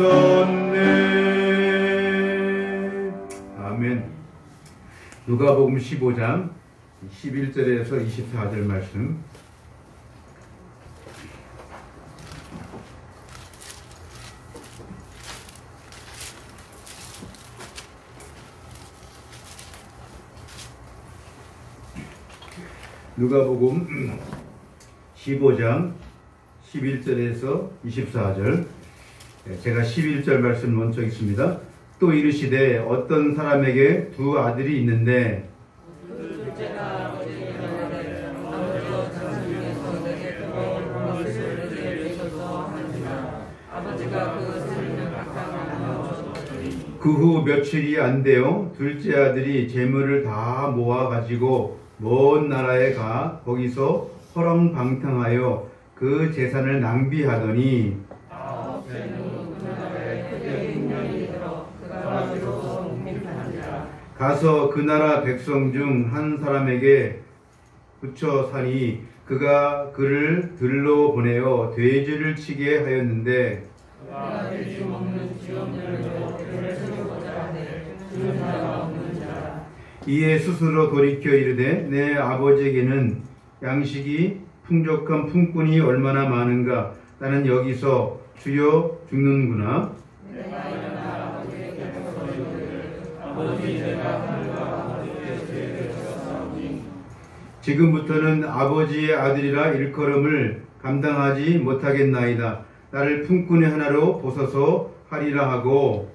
있었네. 아멘. 누가복음 15장 11절에서 24절 말씀. 누가복음 15장 11절에서 24절. 제가 11절 말씀 먼저 읽습니다. 또 이르시되 어떤 사람에게 두 아들이 있는데 그 후 며칠이 안 되어 둘째 아들이 재물을 다 모아 가지고 먼 나라에 가 거기서 허랑방탕하여 그 재산을 낭비하더니 가서 그 나라 백성 중 한 사람에게 붙여 사니 그가 그를 들러 보내어 돼지를 치게 하였는데 이에 스스로 돌이켜 이르되 내 아버지에게는 양식이 풍족한 품꾼이 얼마나 많은가. 나는 여기서 주여 죽는구나. 지금부터는 아버지의 아들이라 일컬음을 감당하지 못하겠나이다. 나를 품꾼의 하나로 보소서 하리라 하고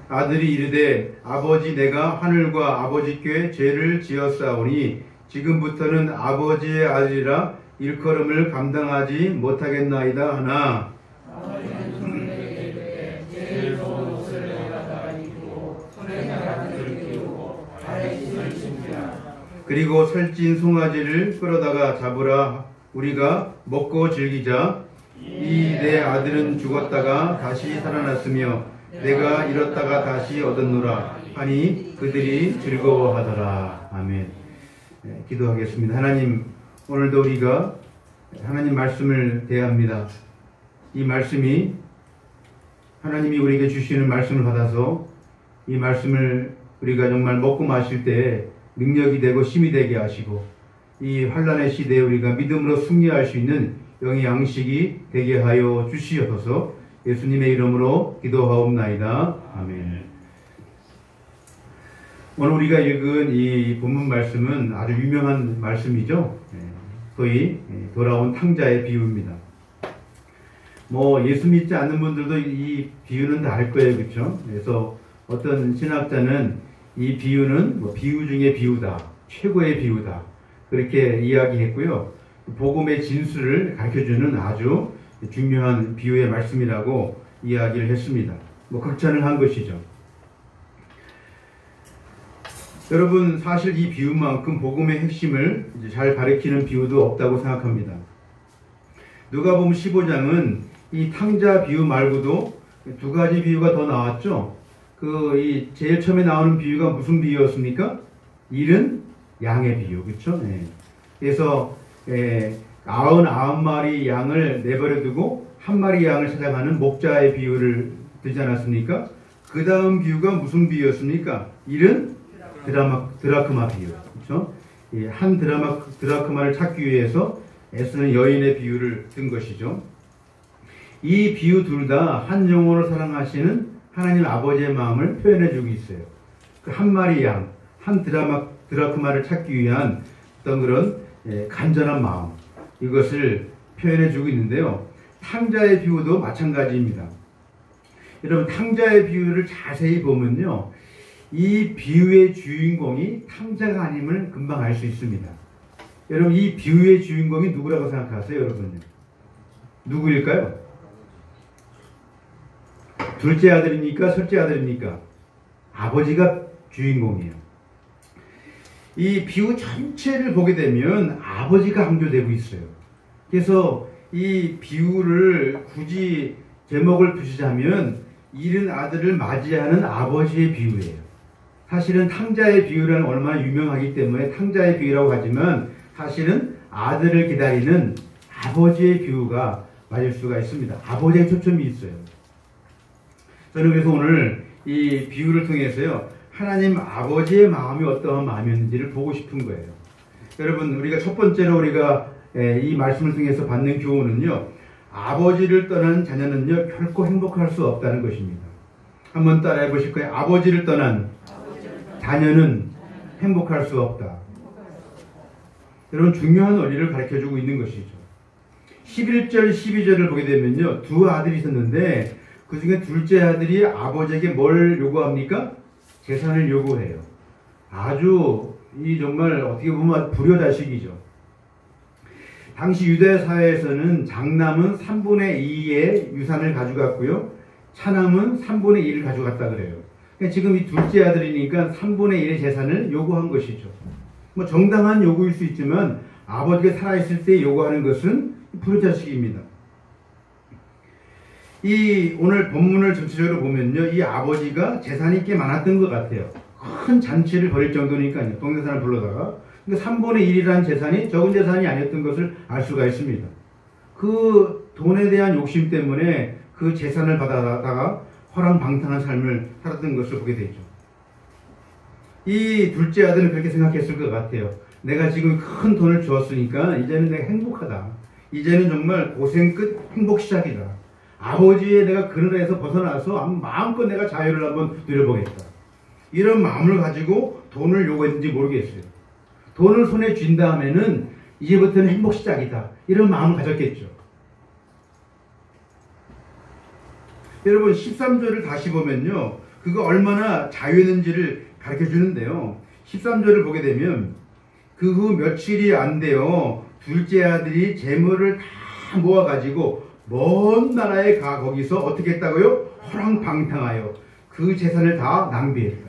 아들이 이르되 아버지 내가 하늘과 아버지께 죄를 지었사오니 지금부터는 아버지의 아들이라 일컬음을 감당하지 못하겠나이다 하나 그리고 살찐 송아지를 끌어다가 잡으라. 우리가 먹고 즐기자. 이 내 아들은 죽었다가 다시 살아났으며 내가 잃었다가 다시 얻었노라 하니 그들이 즐거워하더라. 아멘. 네, 기도하겠습니다. 하나님, 오늘도 우리가 하나님 말씀을 대합니다. 이 말씀이 하나님이 우리에게 주시는 말씀을 받아서 이 말씀을 우리가 정말 먹고 마실 때 능력이 되고 힘이 되게 하시고 이 환난의 시대에 우리가 믿음으로 승리할 수 있는 영의 양식이 되게 하여 주시옵소서. 예수님의 이름으로 기도하옵나이다. 아멘. 오늘 우리가 읽은 이 본문 말씀은 아주 유명한 말씀이죠. 소위 돌아온 탕자의 비유입니다. 예수 믿지 않는 분들도 이 비유는 다 알 거예요. 그렇죠? 그래서 어떤 신학자는 이 비유는 비유 중의 비유다. 최고의 비유다. 그렇게 이야기했고요. 복음의 진수를 가르쳐주는 아주 중요한 비유의 말씀이라고 이야기를 했습니다. 극찬을 한 것이죠. 여러분, 사실 이 비유만큼 복음의 핵심을 잘 가르치는 비유도 없다고 생각합니다. 누가복음 15장은 이 탕자 비유 말고도 두 가지 비유가 더 나왔죠. 이 제일 처음에 나오는 비유가 무슨 비유였습니까? 잃은 양의 비유, 그렇죠? 네. 그래서 99마리 양을 내버려두고 한 마리 양을 찾아가는 목자의 비유를 들지 않았습니까? 그 다음 비유가 무슨 비유였습니까? 잃은 드라크마 비유, 그렇죠? 한 드라크마를 찾기 위해서 애쓰는 여인의 비유를 든 것이죠. 이 비유 둘 다 한 영혼을 사랑하시는 하나님 아버지의 마음을 표현해주고 있어요. 그 한 마리 양, 한 드라크마를 찾기 위한 어떤 그런 간절한 마음, 이것을 표현해주고 있는데요. 탕자의 비유도 마찬가지입니다. 여러분, 탕자의 비유를 자세히 보면요, 이 비유의 주인공이 탕자가 아님을 금방 알 수 있습니다. 여러분, 이 비유의 주인공이 누구라고 생각하세요, 여러분? 누구일까요? 둘째 아들입니까? 셋째 아들입니까? 아버지가 주인공이에요. 이 비유 전체를 보게 되면 아버지가 강조되고 있어요. 그래서 이 비유를 굳이 제목을 붙이자면 잃은 아들을 맞이하는 아버지의 비유예요. 사실은 탕자의 비유는 얼마나 유명하기 때문에 탕자의 비유라고 하지만 사실은 아들을 기다리는 아버지의 비유가 맞을 수가 있습니다. 아버지의 초점이 있어요. 저는 그래서 오늘 이 비유를 통해서요, 하나님 아버지의 마음이 어떠한 마음이었는지를 보고 싶은 거예요. 여러분, 우리가 첫 번째로 우리가 이 말씀을 통해서 받는 교훈은요, 아버지를 떠난 자녀는요, 결코 행복할 수 없다는 것입니다. 한번 따라해 보실 거예요. 아버지를 떠난 자녀는 행복할 수 없다. 여러분, 중요한 원리를 가르쳐주고 있는 것이죠. 11절, 12절을 보게 되면요, 두 아들이 있었는데 그 중에 둘째 아들이 아버지에게 뭘 요구합니까? 재산을 요구해요. 아주 정말 어떻게 보면 불효자식이죠. 당시 유대 사회에서는 장남은 3분의 2의 유산을 가져갔고요, 차남은 3분의 1을 가져갔다 그래요. 그러니까 지금 이 둘째 아들이니까 3분의 1의 재산을 요구한 것이죠. 뭐 정당한 요구일 수 있지만 아버지가 살아있을 때 요구하는 것은 불효자식입니다. 이 오늘 본문을 전체적으로 보면요, 이 아버지가 재산이 꽤 많았던 것 같아요. 큰 잔치를 벌일 정도니까요. 동네 사람 불러다가. 그러니까 3분의 1이라는 재산이 적은 재산이 아니었던 것을 알 수가 있습니다. 그 돈에 대한 욕심 때문에 그 재산을 받아다가 허랑방탕한 삶을 살았던 것을 보게 되죠. 이 둘째 아들은 그렇게 생각했을 것 같아요. 내가 지금 큰 돈을 주었으니까 이제는 내가 행복하다. 이제는 정말 고생 끝 행복 시작이다. 아버지의 내가 그늘에서 벗어나서 마음껏 내가 자유를 한번 누려보겠다. 이런 마음을 가지고 돈을 요구했는지 모르겠어요. 돈을 손에 쥔 다음에는 이제부터는 행복 시작이다. 이런 마음을 가졌겠죠. 여러분, 13절을 다시 보면요, 그거 얼마나 자유했는지를 가르쳐 주는데요. 13절을 보게 되면 그 후 며칠이 안 돼요, 둘째 아들이 재물을 다 모아가지고 먼 나라에 가 거기서 어떻게 했다고요? 허랑방탕하여 그 재산을 다 낭비했다.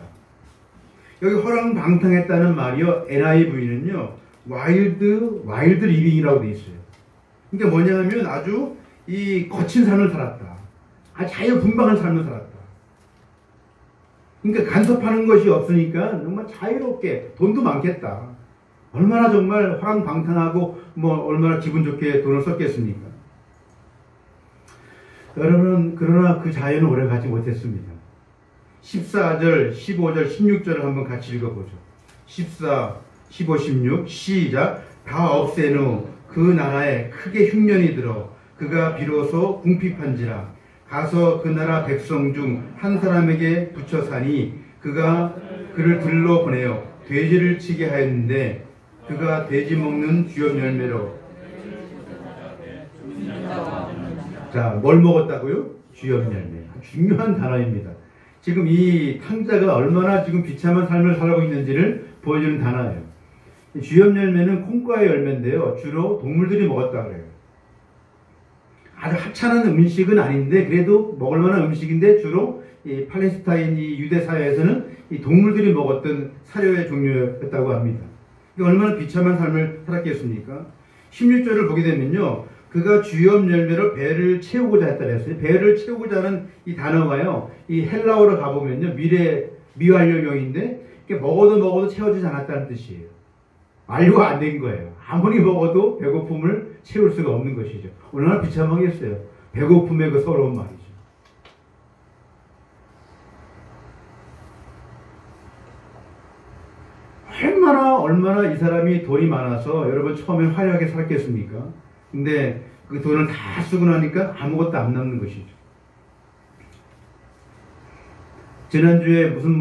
여기 허랑방탕했다는 말이요, NIV는요 와일드 리빙이라고 돼 있어요. 그러니까 뭐냐 하면 아주 이 거친 삶을 살았다. 아주 자유분방한 삶을 살았다. 그러니까 간섭하는 것이 없으니까 정말 자유롭게, 돈도 많겠다. 얼마나 정말 허랑방탕하고 뭐 얼마나 기분 좋게 돈을 썼겠습니까? 여러분, 그러나 그 자유는 오래 가지 못했습니다. 14절, 15절, 16절을 한번 같이 읽어보죠. 14, 15, 16 시작. 다 없앤 후 그 나라에 크게 흉년이 들어 그가 비로소 궁핍한지라. 가서 그 나라 백성 중 한 사람에게 붙여 사니 그가 그를 들러 보내어 돼지를 치게 하였는데 그가 돼지 먹는 쥐업 열매로, 자, 뭘 먹었다고요? 쥐업 열매. 중요한 단어입니다. 지금 이 탕자가 얼마나 지금 비참한 삶을 살고 있는지를 보여주는 단어예요. 쥐업 열매는 콩과의 열매인데요, 주로 동물들이 먹었다 그래요. 아주 하찮은 음식은 아닌데 그래도 먹을 만한 음식인데 주로 이 팔레스타인 이 유대 사회에서는 이 동물들이 먹었던 사료의 종류였다고 합니다. 얼마나 비참한 삶을 살았겠습니까? 16절을 보게 되면요, 그가 쥐업 열매로 배를 채우고자 했다 그랬어요. 배를 채우고자 하는 이 단어가요, 이 헬라어로 가보면요, 미완료형인데 먹어도 채워지지 않았다는 뜻이에요. 완료가 안 된 거예요. 아무리 먹어도 배고픔을 채울 수가 없는 것이죠. 얼마나 비참하겠어요. 배고픔의 그 서러운 말이죠. 얼마나 이 사람이 돈이 많아서 여러분 처음에 화려하게 살았겠습니까? 근데 그 돈을 다 쓰고 나니까 아무것도 안 남는 것이죠. 지난주에 무슨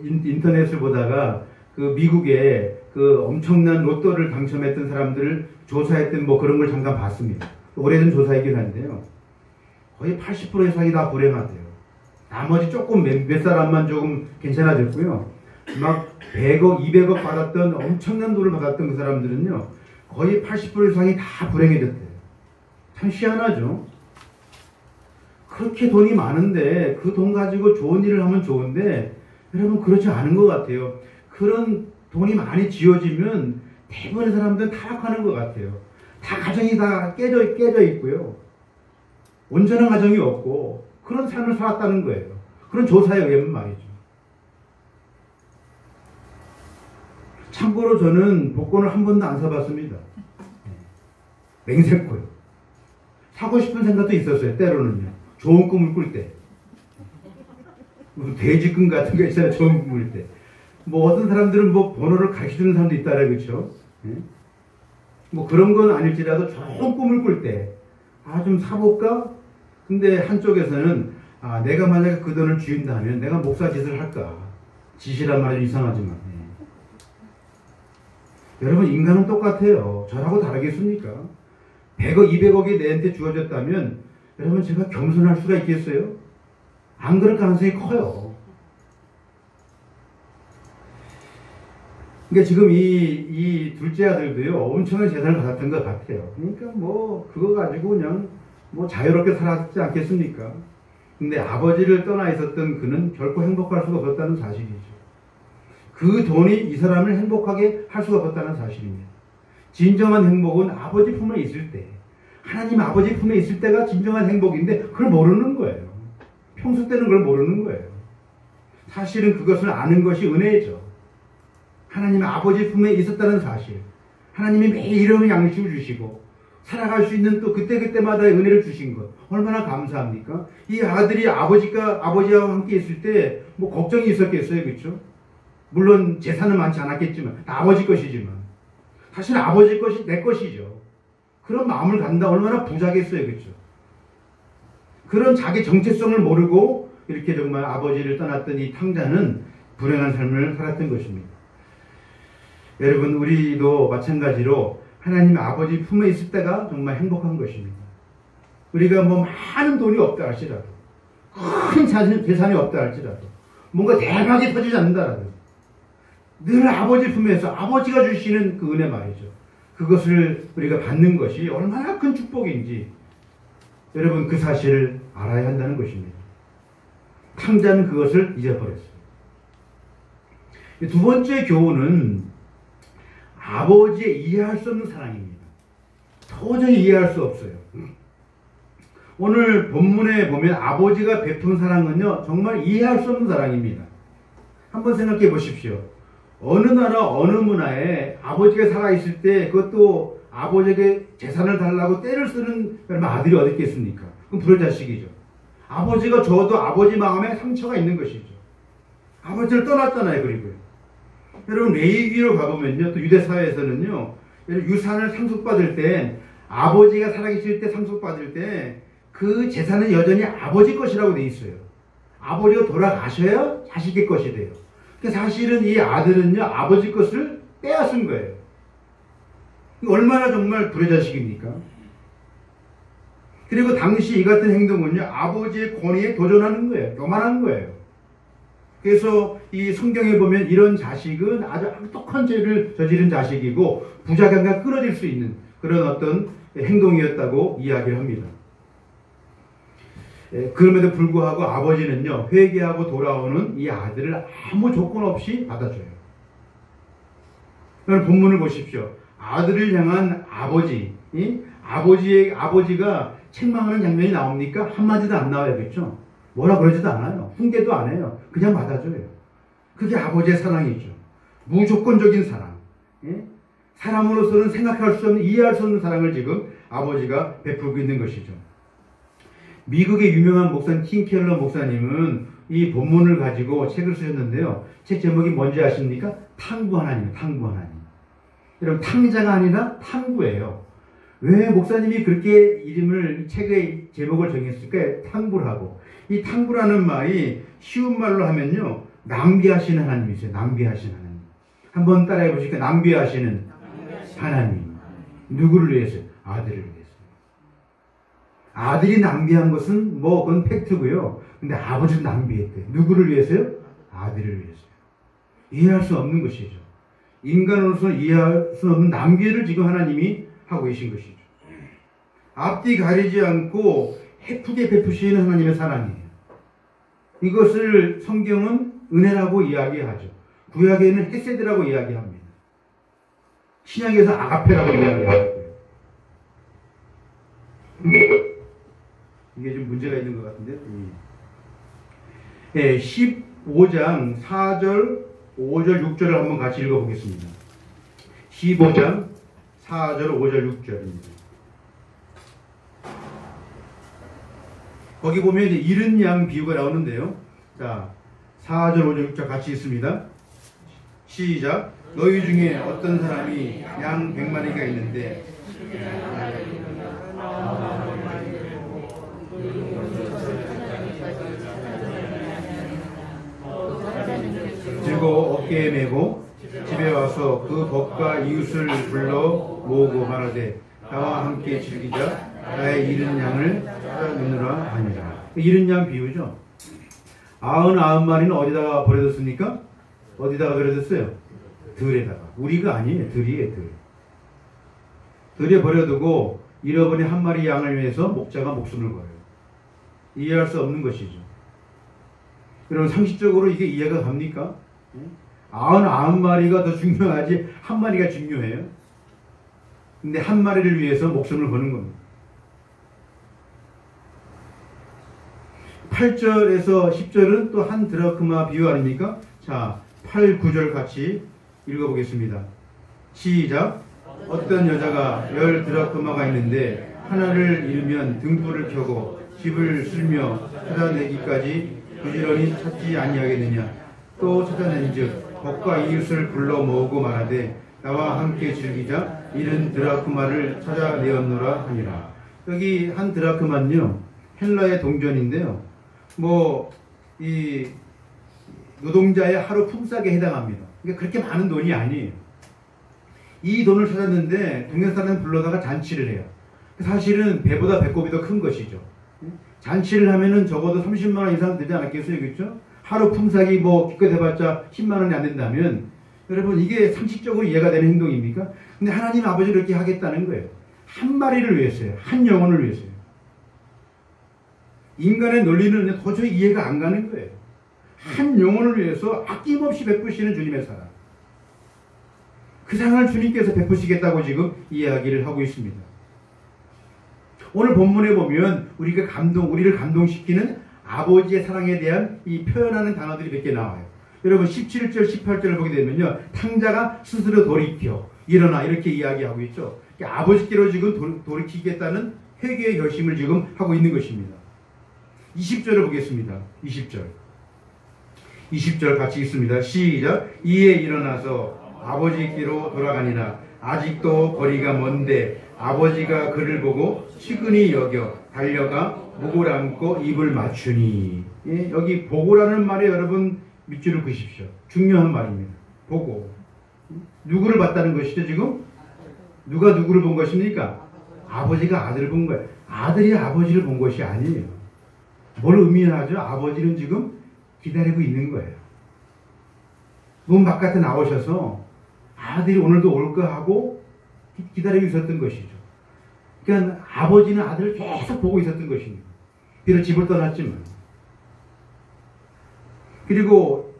인터넷을 보다가 그 미국에 그 엄청난 로또를 당첨했던 사람들을 조사했던 그런 걸 잠깐 봤습니다. 오래된 조사이긴 한데요, 거의 80% 이상이 다 불행하대요. 나머지 조금 몇 사람만 조금 괜찮아졌고요. 막 100억, 200억 받았던 엄청난 돈을 받았던 그 사람들은요, 거의 80% 이상이 다 불행해졌대요. 참 희한하죠. 그렇게 돈이 많은데 그 돈 가지고 좋은 일을 하면 좋은데 여러분, 그렇지 않은 것 같아요. 그런 돈이 많이 지어지면 대부분의 사람들은 타락하는 것 같아요. 다 가정이 다 깨져 있고요, 온전한 가정이 없고 그런 삶을 살았다는 거예요. 그런 조사에 의하면 말이죠. 참고로 저는 복권을 한 번도 안 사봤습니다. 맹세코요. 사고 싶은 생각도 있었어요. 때로는요. 좋은 꿈을 꿀 때. 돼지꿈 같은 거 있잖아요. 좋은 꿈을 꿀 때. 뭐 어떤 사람들은 뭐 번호를 가르쳐주는 사람도 있다라 그렇죠. 뭐 그런 건 아닐지라도 좋은 꿈을 꿀 때. 아, 좀 사볼까? 근데 한쪽에서는 아, 내가 만약에 그 돈을 쥐인다면 내가 목사 짓을 할까? 짓이란 말이 이상하지만. 여러분, 인간은 똑같아요. 저라고 다르겠습니까? 100억, 200억이 내한테 주어졌다면 여러분, 제가 겸손할 수가 있겠어요? 안 그럴 가능성이 커요. 그러니까 지금 이 둘째 아들도요, 엄청난 재산을 받았던 것 같아요. 그러니까 뭐, 그거 가지고 그냥 뭐 자유롭게 살았지 않겠습니까? 근데 아버지를 떠나 있었던 그는 결코 행복할 수가 없었다는 사실이죠. 그 돈이 이 사람을 행복하게 할 수가 없었다는 사실입니다. 진정한 행복은 아버지 품에 있을 때, 하나님 아버지 품에 있을 때가 진정한 행복인데 그걸 모르는 거예요. 평소 때는 그걸 모르는 거예요. 사실은 그것을 아는 것이 은혜죠. 하나님 아버지 품에 있었다는 사실, 하나님이 매일 일용의 양식을 주시고 살아갈 수 있는 또 그때그때마다의 은혜를 주신 것, 얼마나 감사합니까? 이 아들이 아버지와 함께 있을 때 뭐 걱정이 있었겠어요, 그렇죠? 물론 재산은 많지 않았겠지만 아버지 것이지만 사실 아버지 것이 내 것이죠. 그런 마음을 갖는다 얼마나 부자겠어요, 그렇죠? 그런 자기 정체성을 모르고 이렇게 정말 아버지를 떠났던 이 탕자는 불행한 삶을 살았던 것입니다. 여러분, 우리도 마찬가지로 하나님 아버지 품에 있을 때가 정말 행복한 것입니다. 우리가 뭐 많은 돈이 없다 할지라도, 큰 재산이 없다 할지라도, 뭔가 대박이 터지지 않는다라도 늘 아버지 품에서 아버지가 주시는 그 은혜 말이죠. 그것을 우리가 받는 것이 얼마나 큰 축복인지 여러분, 그 사실을 알아야 한다는 것입니다. 탕자는 그것을 잊어버렸어요. 두 번째 교훈은 아버지의 이해할 수 없는 사랑입니다. 도저히 이해할 수 없어요. 오늘 본문에 보면 아버지가 베푼 사랑은요, 정말 이해할 수 없는 사랑입니다. 한번 생각해 보십시오. 어느 나라 어느 문화에 아버지가 살아있을 때 그것도 아버지에게 재산을 달라고 떼를 쓰는 아들이 어디 있겠습니까? 그럼 불효자식이죠. 아버지가 줘도 아버지 마음에 상처가 있는 것이죠. 아버지를 떠났잖아요. 그리고요. 여러분, 레위기로 가보면요, 또 유대 사회에서는요, 유산을 상속받을 때 아버지가 살아계실 때 상속받을 때 그 재산은 여전히 아버지 것이라고 돼 있어요. 아버지가 돌아가셔야 자식의 것이 돼요. 사실은 이 아들은요, 아버지 것을 빼앗은 거예요. 얼마나 정말 불효자식입니까? 그리고 당시 이 같은 행동은요, 아버지의 권위에 도전하는 거예요. 요만한 거예요. 그래서 이 성경에 보면 이런 자식은 아주 악독한 죄를 저지른 자식이고 부자강과 끊어질 수 있는 그런 어떤 행동이었다고 이야기를 합니다. 그럼에도 불구하고 아버지는요, 회개하고 돌아오는 이 아들을 아무 조건 없이 받아줘요. 그럼 본문을 보십시오. 아들을 향한 아버지가 책망하는 장면이 나옵니까? 한마디도 안 나와요. 그렇죠? 뭐라 그러지도 않아요. 훈계도 안 해요. 그냥 받아줘요. 그게 아버지의 사랑이죠. 무조건적인 사랑. 사람으로서는 생각할 수 없는, 이해할 수 없는 사랑을 지금 아버지가 베풀고 있는 것이죠. 미국의 유명한 목사님 팀 켈러 목사님은 이 본문을 가지고 책을 쓰셨는데요. 책 제목이 뭔지 아십니까? 탕구 하나님, 탕구 하나님. 여러분, 탕자가 아니라 탕구예요. 왜 목사님이 그렇게 이 책의 제목을 정했을까요? 탕구라고. 이 탕구라는 말이 쉬운 말로 하면요, 낭비하시는 하나님이세요. 낭비하시는 하나님. 한번 따라해 보실까요? 낭비하시는 하나님. 누구를 위해서요? 아들을 위해서. 아들이 낭비한 것은 뭐 그건 팩트고요. 근데 아버지도 낭비했대요. 누구를 위해서요? 아들을 위해서요. 이해할 수 없는 것이죠. 인간으로서는 이해할 수 없는 낭비를 지금 하나님이 하고 계신 것이죠. 앞뒤 가리지 않고 헤프게 베푸시는 하나님의 사랑이에요. 이것을 성경은 은혜라고 이야기하죠. 구약에는 헤세드라고 이야기합니다. 신약에서 아가페라고 이야기하고요. 이게 좀 문제가 있는 것 같은데. 15장 4절, 5절, 6절을 한번 같이 읽어보겠습니다. 15장 4절, 5절, 6절입니다. 거기 보면 이제 잃은 양 비유가 나오는데요. 자, 4절, 5절, 6절 같이 있습니다. 시작. 너희 중에 어떤 사람이 양 100마리가 있는데 들고 어깨에 메고 집에 와서 그 벗과 이웃을 불러 모으고 말하되 나와 함께 즐기자. 나의 잃은 양을 찾아내느라 하니라. 잃은 양 비유죠. 99마리는 어디다가 버려졌습니까? 어디다가 버려졌어요? 들에다가. 우리가 아니에요. 들이에요. 들. 들에 버려두고 잃어버린 한 마리 양을 위해서 목자가 목숨을 걸어요. 이해할 수 없는 것이죠. 여러분 상식적으로 이게 이해가 갑니까? 99마리가 더 중요하지 한 마리가 중요해요? 근데 한 마리를 위해서 목숨을 거는 겁니다. 8절에서 10절은 또 한 드라크마 비유 아닙니까? 자, 8, 9절 같이 읽어보겠습니다. 시작. 어떤 여자가 10 드라크마가 있는데 하나를 잃으면 등불을 켜고 집을 쓸며 찾아내기까지 부지런히 찾지 아니하겠느냐. 또 찾아낸즉 벗과 이웃을 불러 모으고 말하되 나와 함께 즐기자. 잃은 드라크마를 찾아내었노라 하니라. 여기 한 드라크마는요 헬라의 동전인데요. 이 노동자의 하루 품삯에 해당합니다. 그러니까 그렇게 많은 돈이 아니에요. 이 돈을 찾았는데 동네 사람 불러다가 잔치를 해요. 사실은 배보다 배꼽이 더 큰 것이죠. 잔치를 하면은 적어도 30만 원 이상 되지 않았겠어요, 그렇죠? 하루 품삯이 기껏 해봤자 10만 원이 안 된다면 여러분 이게 상식적으로 이해가 되는 행동입니까? 근데 하나님 아버지를 이렇게 하겠다는 거예요. 한 마리를 위해서요. 한 영혼을 위해서요. 인간의 논리는 도저히 이해가 안 가는 거예요. 한 영혼을 위해서 아낌없이 베푸시는 주님의 사랑. 그 사랑을 주님께서 베푸시겠다고 지금 이야기를 하고 있습니다. 오늘 본문에 보면 우리를 감동시키는 아버지의 사랑에 대한 이 표현하는 단어들이 몇 개 나와요. 여러분 17절, 18절을 보게 되면요. 탕자가 스스로 돌이켜 일어나 이렇게 이야기하고 있죠. 아버지께로 지금 돌이키겠다는 회개의 결심을 지금 하고 있는 것입니다. 20절을 보겠습니다. 20절 같이 읽습니다. 시작. 이에 일어나서 아버지께로 돌아가니라. 아직도 거리가 먼데 아버지가 그를 보고 측은히 여겨 달려가 목을 안고 입을 맞추니. 예, 여기 보고라는 말에 여러분 밑줄을 그으십시오. 중요한 말입니다. 보고. 누구를 봤다는 것이죠 지금? 누가 누구를 본 것입니까? 아버지가 아들을 본 거예요. 아들이 아버지를 본 것이 아니에요. 뭘 의미하죠? 아버지는 지금 기다리고 있는 거예요. 문 바깥에 나오셔서 아들이 오늘도 올까 하고 기다리고 있었던 것이죠. 그러니까 아버지는 아들을 계속 보고 있었던 것입니다. 비록 집을 떠났지만. 그리고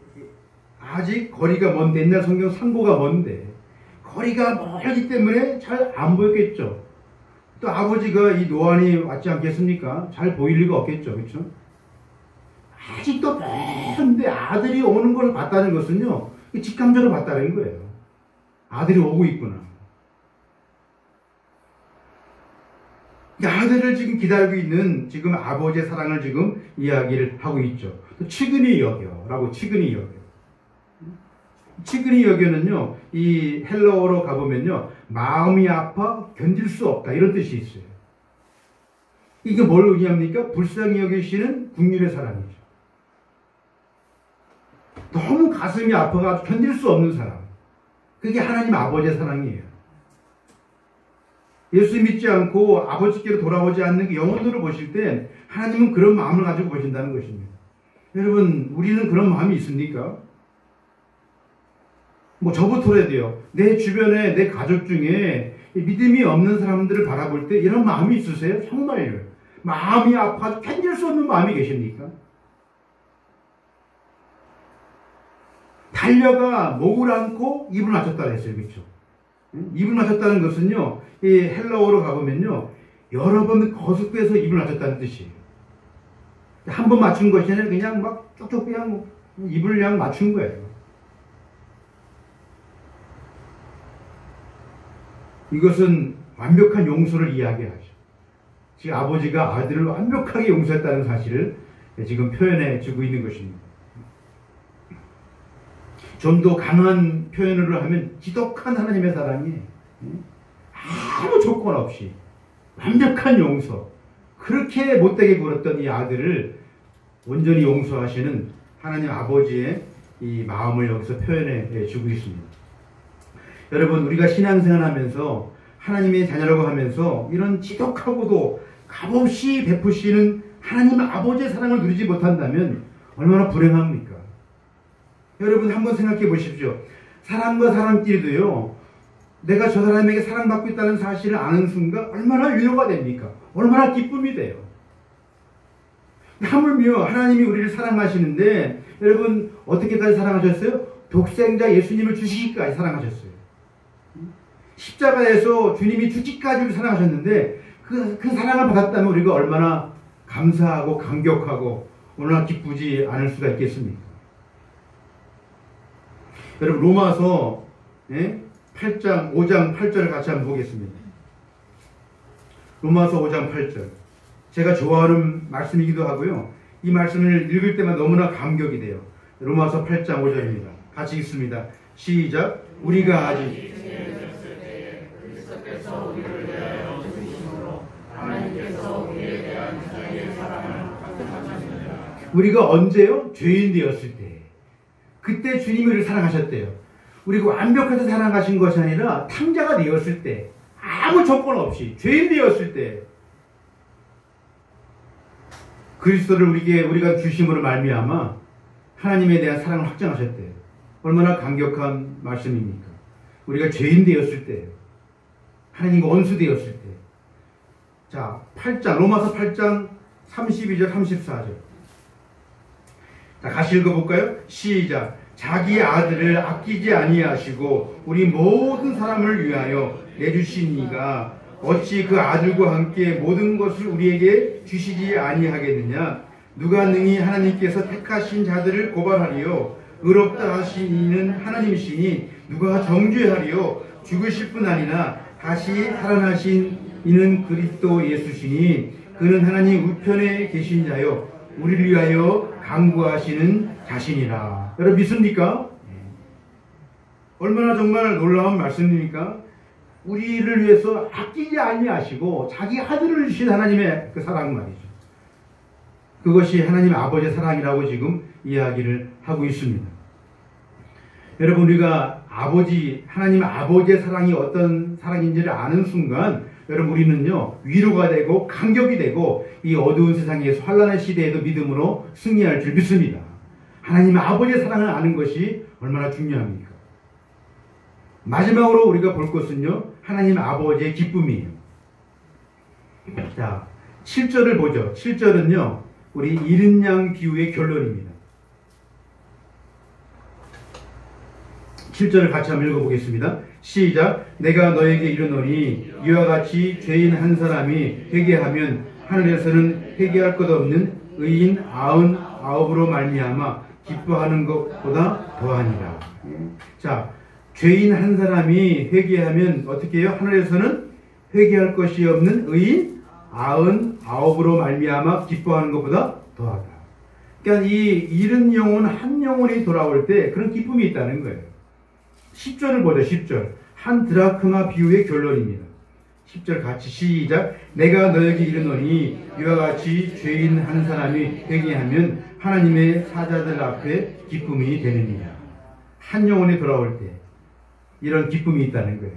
아직 거리가 먼데, 옛날 성경 상고가 먼데 거리가 멀기 때문에 잘 안 보였겠죠. 또 아버지가 이 노안이 왔지 않겠습니까? 잘 보일 리가 없겠죠. 그렇죠? 아직도 먼데 아들이 오는 걸 봤다는 것은요. 직감적으로 봤다는 거예요. 아들이 오고 있구나. 아들을 지금 기다리고 있는 지금 아버지의 사랑을 지금 이야기를 하고 있죠. 또 측은히 여겨라고 측은히 여겨. 측은히 여겨는요, 이 헬라어로 가보면요, 마음이 아파 견딜 수 없다. 이런 뜻이 있어요. 이게 뭘 의미합니까? 불쌍히 여기시는 국률의 사랑이죠. 너무 가슴이 아파가지고 견딜 수 없는 사랑. 그게 하나님 아버지의 사랑이에요. 예수 믿지 않고 아버지께로 돌아오지 않는 그 영혼들을 보실 때 하나님은 그런 마음을 가지고 보신다는 것입니다. 여러분, 우리는 그런 마음이 있습니까? 저부터라도요. 내 주변에 내 가족 중에 믿음이 없는 사람들을 바라볼 때 이런 마음이 있으세요? 정말요. 마음이 아파서 견딜 수 없는 마음이 계십니까? 달려가 목을 안고 입을 맞췄다 그랬어요. 그렇죠? 입을 맞췄다는 것은요. 이 헬라어로 가보면요. 여러 번 거듭해서 입을 맞췄다는 뜻이에요. 한 번 맞춘 것이 아니라 그냥 막 쭉쭉 그냥 입을 그냥 맞춘 거예요. 이것은 완벽한 용서를 이야기하죠. 지금 아버지가 아들을 완벽하게 용서했다는 사실을 지금 표현해 주고 있는 것입니다. 좀 더 강한 표현으로 하면 지독한 하나님의 사랑이 아무 조건 없이 완벽한 용서, 그렇게 못되게 굴었던 이 아들을 온전히 용서하시는 하나님 아버지의 이 마음을 여기서 표현해 주고 있습니다. 여러분, 우리가 신앙생활하면서 하나님의 자녀라고 하면서 이런 지독하고도 값없이 베푸시는 하나님 아버지의 사랑을 누리지 못한다면 얼마나 불행합니까? 여러분, 한번 생각해 보십시오. 사람과 사람끼리도요, 내가 저 사람에게 사랑받고 있다는 사실을 아는 순간 얼마나 위로가 됩니까? 얼마나 기쁨이 돼요. 하물며 하나님이 우리를 사랑하시는데, 여러분 어떻게까지 사랑하셨어요? 독생자 예수님을 주시기까지 사랑하셨어요. 십자가에서 주님이 죽기까지 사랑하셨는데, 그 사랑을 받았다면 우리가 얼마나 감사하고 감격하고 얼마나 기쁘지 않을 수가 있겠습니까? 여러분, 로마서 8장 5장 8절을 같이 한번 보겠습니다. 로마서 5장 8절, 제가 좋아하는 말씀이기도 하고요, 이 말씀을 읽을 때마다 너무나 감격이 돼요. 로마서 8장 5절입니다. 같이 읽습니다. 시작. 우리가 아직 그리스도께서 우리를 대하여 죽으심으로 하나님께서 우리에 대한 자기의 사랑을 확증하셨느니라. 우리가 언제요? 죄인 되었을 때. 그때 주님이 우리를 사랑하셨대요. 우리가 완벽하게 사랑하신 것이 아니라 탕자가 되었을 때, 아무 조건 없이 죄인 되었을 때 그리스도를 우리가 주심으로 말미암아 하나님에 대한 사랑을 확증하셨대요. 얼마나 감격한 말씀입니까? 우리가 죄인 되었을 때, 하나님과 원수 되었을 때. 자, 8장, 로마서 8장 32절 34절. 자, 같이 읽어볼까요? 시작. 자기의 아들을 아끼지 아니하시고 우리 모든 사람을 위하여 내주신 이가 어찌 그 아들과 함께 모든 것을 우리에게 주시지 아니하겠느냐? 누가 능히 하나님께서 택하신 자들을 고발하리요? 의롭다 하신 이는 하나님이시니 누가 정죄하리요? 죽으실 뿐 아니라 다시 살아나신 이는 그리스도 예수시니 그는 하나님 우편에 계신 자요 우리를 위하여 간구하시는 자신이라. 여러분 믿습니까? 얼마나 정말 놀라운 말씀입니까? 우리를 위해서 아끼지 아니하시고 자기 아들을 주신 하나님의 그 사랑 말이죠. 그것이 하나님 아버지의 사랑이라고 지금 이야기를 하고 있습니다. 여러분, 우리가 하나님 아버지의 사랑이 어떤 사랑인지를 아는 순간, 여러분 우리는요 위로가 되고 감격이 되고 이 어두운 세상에서 환난의 시대에도 믿음으로 승리할 줄 믿습니다. 하나님 아버지의 사랑을 아는 것이 얼마나 중요합니까? 마지막으로 우리가 볼 것은요 하나님 아버지의 기쁨이에요. 자, 7절을 보죠. 7절은요 우리 잃은 양 비유의 결론입니다. 7절을 같이 한번 읽어보겠습니다. 시작. 내가 너에게 이르노니 이와 같이 죄인 한 사람이 회개하면 하늘에서는 회개할 것 없는 의인 99으로 말미암아 기뻐하는 것보다 더하니라. 자, 죄인 한 사람이 회개하면 어떻게 해요? 하늘에서는 회개할 것이 없는 의인 99으로 말미암아 기뻐하는 것보다 더하다. 그러니까 이 잃은 영혼 한 영혼이 돌아올 때 그런 기쁨이 있다는 거예요. 10절을 보죠. 10절. 한 드라크마 비유의 결론입니다. 10절 같이 시작. 내가 너에게 이르노니 이와 같이 죄인 한 사람이 회개하면 하나님의 사자들 앞에 기쁨이 되느니라. 한 영혼이 돌아올 때 이런 기쁨이 있다는 거예요.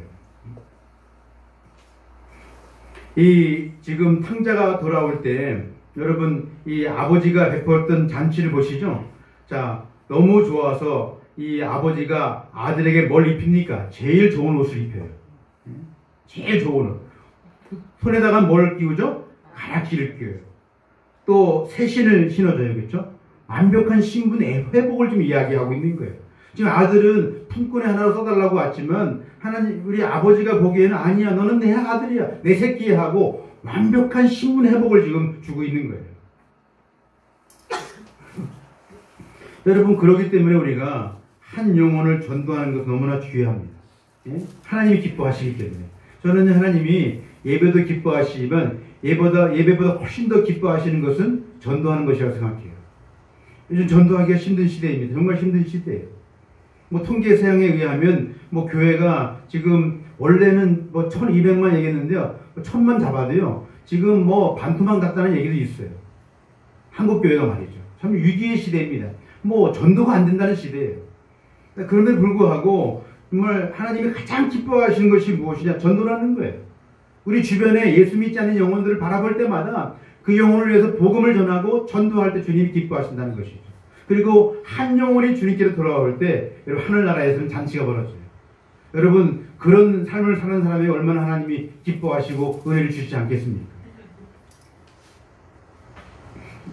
이 지금 탕자가 돌아올 때 여러분 이 아버지가 베풀었던 잔치를 보시죠. 자, 너무 좋아서 이 아버지가 아들에게 뭘 입힙니까? 제일 좋은 옷을 입혀요. 제일 좋은 옷. 손에다가 뭘 끼우죠? 가락지를 끼워요. 또 새신을 신어줘요. 그렇죠? 완벽한 신분의 회복을 좀 이야기하고 있는 거예요. 지금 아들은 품꾼에 하나로 써달라고 왔지만 하나님 우리 아버지가 보기에는 아니야, 너는 내 아들이야, 내 새끼야 하고 완벽한 신분 회복을 지금 주고 있는 거예요. 여러분, 그렇기 때문에 우리가 한 영혼을 전도하는 것은 너무나 중요합니다. 예? 하나님이 기뻐하시기 때문에. 저는 하나님이 예배도 기뻐하시지만 예배보다 훨씬 더 기뻐하시는 것은 전도하는 것이라고 생각해요. 요즘 전도하기가 힘든 시대입니다. 정말 힘든 시대예요. 뭐 통계 사항에 의하면 뭐 교회가 지금 원래는 뭐 1200만 얘기했는데요. 1000만 잡아도요. 지금 뭐 반토막 났다는 얘기도 있어요. 한국 교회가 말이죠. 참 위기의 시대입니다. 뭐 전도가 안 된다는 시대예요. 그런데 불구하고 정말 하나님이 가장 기뻐하시는 것이 무엇이냐? 전도라는 거예요. 우리 주변에 예수 믿지 않는 영혼들을 바라볼 때마다 그 영혼을 위해서 복음을 전하고 전도할 때 주님이 기뻐하신다는 것이죠. 그리고 한 영혼이 주님께로 돌아올 때 여러분 하늘나라에서는 잔치가 벌어져요. 여러분 그런 삶을 사는 사람이 얼마나 하나님이 기뻐하시고 은혜를 주시지 않겠습니까?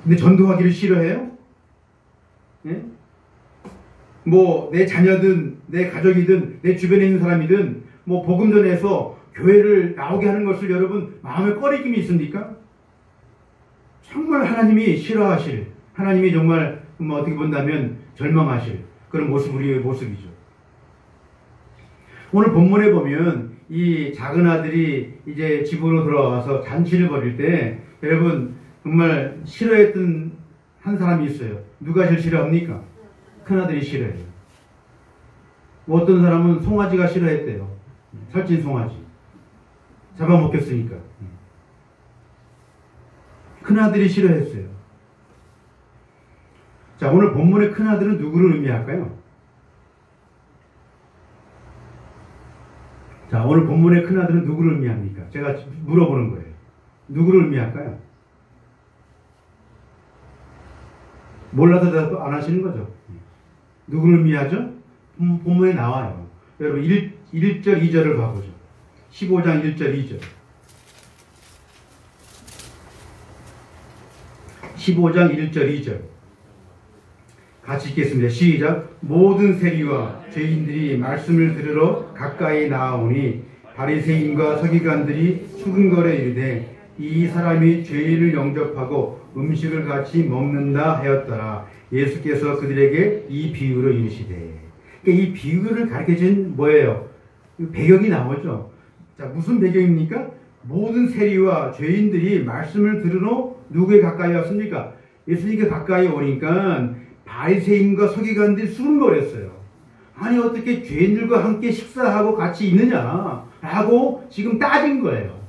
근데 전도하기를 싫어해요? 예? 뭐 내 자녀든 내 가족이든 내 주변에 있는 사람이든 뭐 복음 전해서 교회를 나오게 하는 것을 여러분 마음에 꺼리낌이 있습니까? 정말 하나님이 싫어하실, 하나님이 정말 뭐 어떻게 본다면 절망하실 그런 우리의 모습이죠. 오늘 본문에 보면 이 작은 아들이 이제 집으로 돌아와서 잔치를 벌일 때 여러분 정말 싫어했던 한 사람이 있어요. 누가 제일 싫어합니까? 큰아들이 싫어해요. 뭐 어떤 사람은 송아지가 싫어했대요. 살찐 송아지. 잡아먹겠으니까. 큰아들이 싫어했어요. 자, 오늘 본문의 큰아들은 누구를 의미할까요? 자, 오늘 본문의 큰아들은 누구를 의미합니까? 제가 물어보는 거예요. 누구를 의미할까요? 몰라서 대답 안 하시는 거죠. 누구를 의미하죠? 본문에 나와요. 여러분 1절 2절을 봐보죠. 15장 1절 2절 15장 1절 2절 같이 읽겠습니다. 시작. 모든 세리와 죄인들이 말씀을 들으러 가까이 나아오니 바리새인과 서기관들이 수근거려 이르되 이 사람이 죄인을 영접하고 음식을 같이 먹는다 하였더라. 예수께서 그들에게 이 비유를 이르시되. 그러니까 이 비유를 가르쳐준 뭐예요? 배경이 나오죠. 자, 무슨 배경입니까? 모든 세리와 죄인들이 말씀을 들으러 누구에 가까이 왔습니까? 예수님께 가까이 오니까 바리새인과 서기관들이 수군거렸어요. 아니 어떻게 죄인들과 함께 식사하고 같이 있느냐라고 지금 따진 거예요.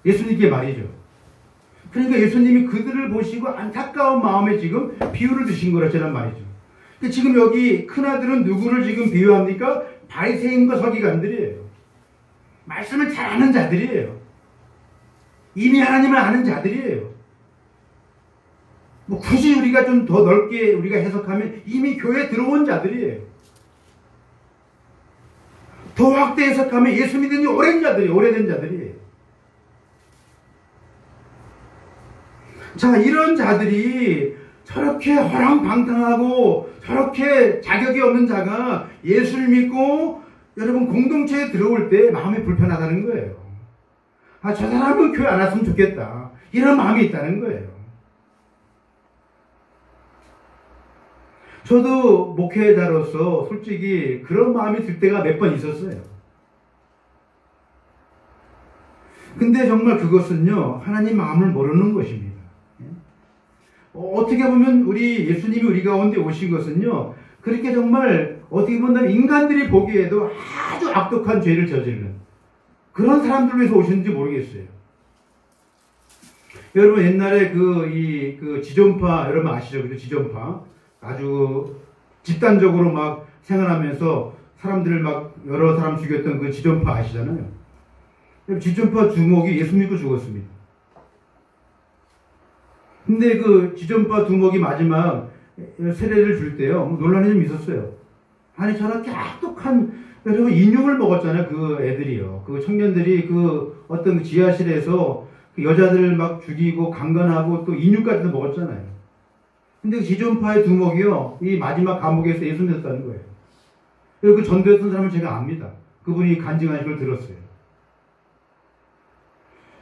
예수님께 말이죠. 그러니까 예수님이 그들을 보시고 안타까운 마음에 지금 비유를 드신 거라는 말이죠. 지금 여기 큰아들은 누구를 지금 비유합니까? 바리새인과 서기관들이에요. 말씀을 잘 아는 자들이에요. 이미 하나님을 아는 자들이에요. 뭐 굳이 우리가 좀 더 넓게 우리가 해석하면 이미 교회에 들어온 자들이에요. 더 확대 해석하면 예수 믿은 지 오래된 자들이에요. 자, 이런 자들이 저렇게 허랑방탕하고 저렇게 자격이 없는 자가 예수를 믿고 여러분 공동체에 들어올 때 마음이 불편하다는 거예요. 아, 저 사람은 교회 안 왔으면 좋겠다. 이런 마음이 있다는 거예요. 저도 목회자로서 솔직히 그런 마음이 들 때가 몇 번 있었어요. 근데 정말 그것은요, 하나님 마음을 모르는 것입니다. 어떻게 보면 예수님이 우리 가운데 오신 것은요, 그렇게 정말 어떻게 보면 인간들이 보기에도 아주 악독한 죄를 저지르는 그런 사람들 위해서 오셨는지 모르겠어요. 여러분 옛날에 그 지존파 여러분 아시죠? 그 지존파 아주 집단적으로 막 생활하면서 사람들을 막 여러 사람 죽였던 그 지존파 아시잖아요. 지존파 두목이 예수 믿고 죽었습니다. 근데 그 지존파 두목이 마지막 세례를 줄 때요, 논란이 좀 있었어요. 아니 저렇게 악독한 여러분 인육을 먹었잖아요. 그 애들이요. 그 청년들이 그 어떤 지하실에서 그 여자들을 막 죽이고 강간하고 또 인육까지도 먹었잖아요. 근데 그 지존파의 두목이요, 이 마지막 감옥에서 예수 믿었다는 거예요. 그리고 그 전도했던 사람을 제가 압니다. 그분이 간증하신 걸 들었어요.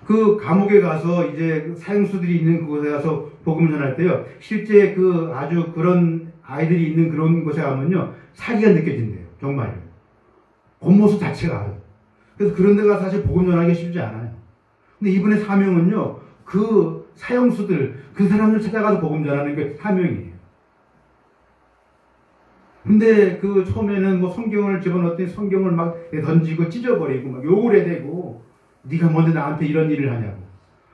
그 감옥에 가서 이제 사형수들이 있는 그곳에 가서 복음을 전할 때요, 실제 그 아주 그런 아이들이 있는 그런 곳에 가면요, 사기가 느껴진대요. 정말요. 겉모습 자체가. 그래서 그런 데가 사실 복음 전하기 쉽지 않아요. 근데 이분의 사명은요, 그 사형수들, 그 사람들 찾아가서 복음 전하는 게 사명이에요. 근데 그 처음에는 뭐 성경을 집어넣더니 성경을 막 던지고 찢어버리고 막 욕을 해대고 네가 뭔데 나한테 이런 일을 하냐고.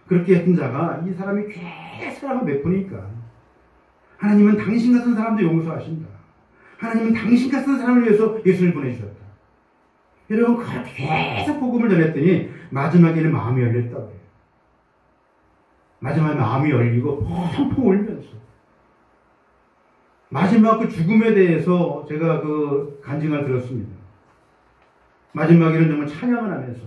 그렇게 했던 자가 이 사람이 꽤 사랑을 베푸니까 하나님은 당신 같은 사람도 용서하신다. 하나님은 당신 같은 사람을 위해서 예수를 보내주셨다. 여러분 그렇게 계속 복음을 전했더니 마지막에는 마음이 열렸다고 해요. 마지막에 마음이 열리고 펑펑 울면서 마지막 그 죽음에 대해서 제가 그 간증을 들었습니다. 마지막에는 정말 찬양을 하면서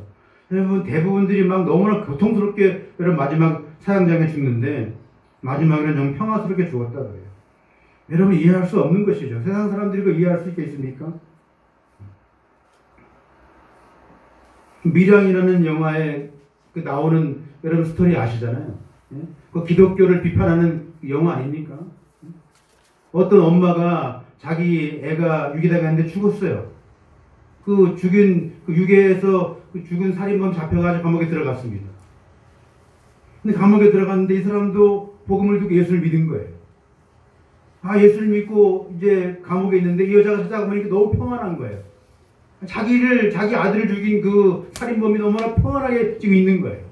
여러분 대부분들이 막 너무나 고통스럽게 여러분 마지막 사형장에 죽는데 마지막에는 정말 평화스럽게 죽었다고 해요. 여러분 이해할 수 없는 것이죠. 세상 사람들이 그 이해할 수 있겠습니까? 미량이라는 영화에 그 나오는 여러분 스토리 아시잖아요. 그 기독교를 비판하는 영화 아닙니까? 어떤 엄마가 자기 애가 유기당했는데 죽었어요. 그 유괴해서 그 죽은 살인범 잡혀가지고 감옥에 들어갔습니다. 근데 감옥에 들어갔는데 이 사람도 복음을 듣고 예수를 믿은 거예요. 아, 예수를 믿고 이제 감옥에 있는데 이 여자가 찾아가보니까 너무 평안한 거예요. 자기 아들을 죽인 그 살인범이 너무나 평안하게 지금 있는 거예요.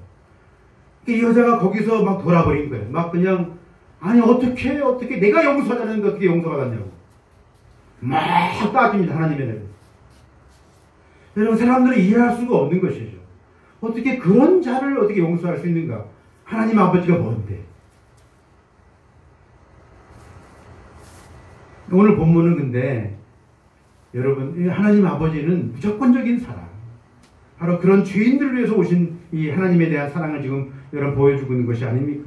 이 여자가 거기서 막 돌아버린 거예요. 막 그냥 아니 어떻게 내가 용서하지 않는데 어떻게 용서받았냐고 막 따집니다. 하나님의 대로. 여러분 사람들이 이해할 수가 없는 것이죠. 어떻게 그런 자를 어떻게 용서할 수 있는가? 하나님 아버지가 뭔데? 오늘 본문은 근데 여러분 하나님 아버지는 무조건적인 사랑, 바로 그런 죄인들을 위해서 오신 이 하나님에 대한 사랑을 지금 여러분 보여주고 있는 것이 아닙니까?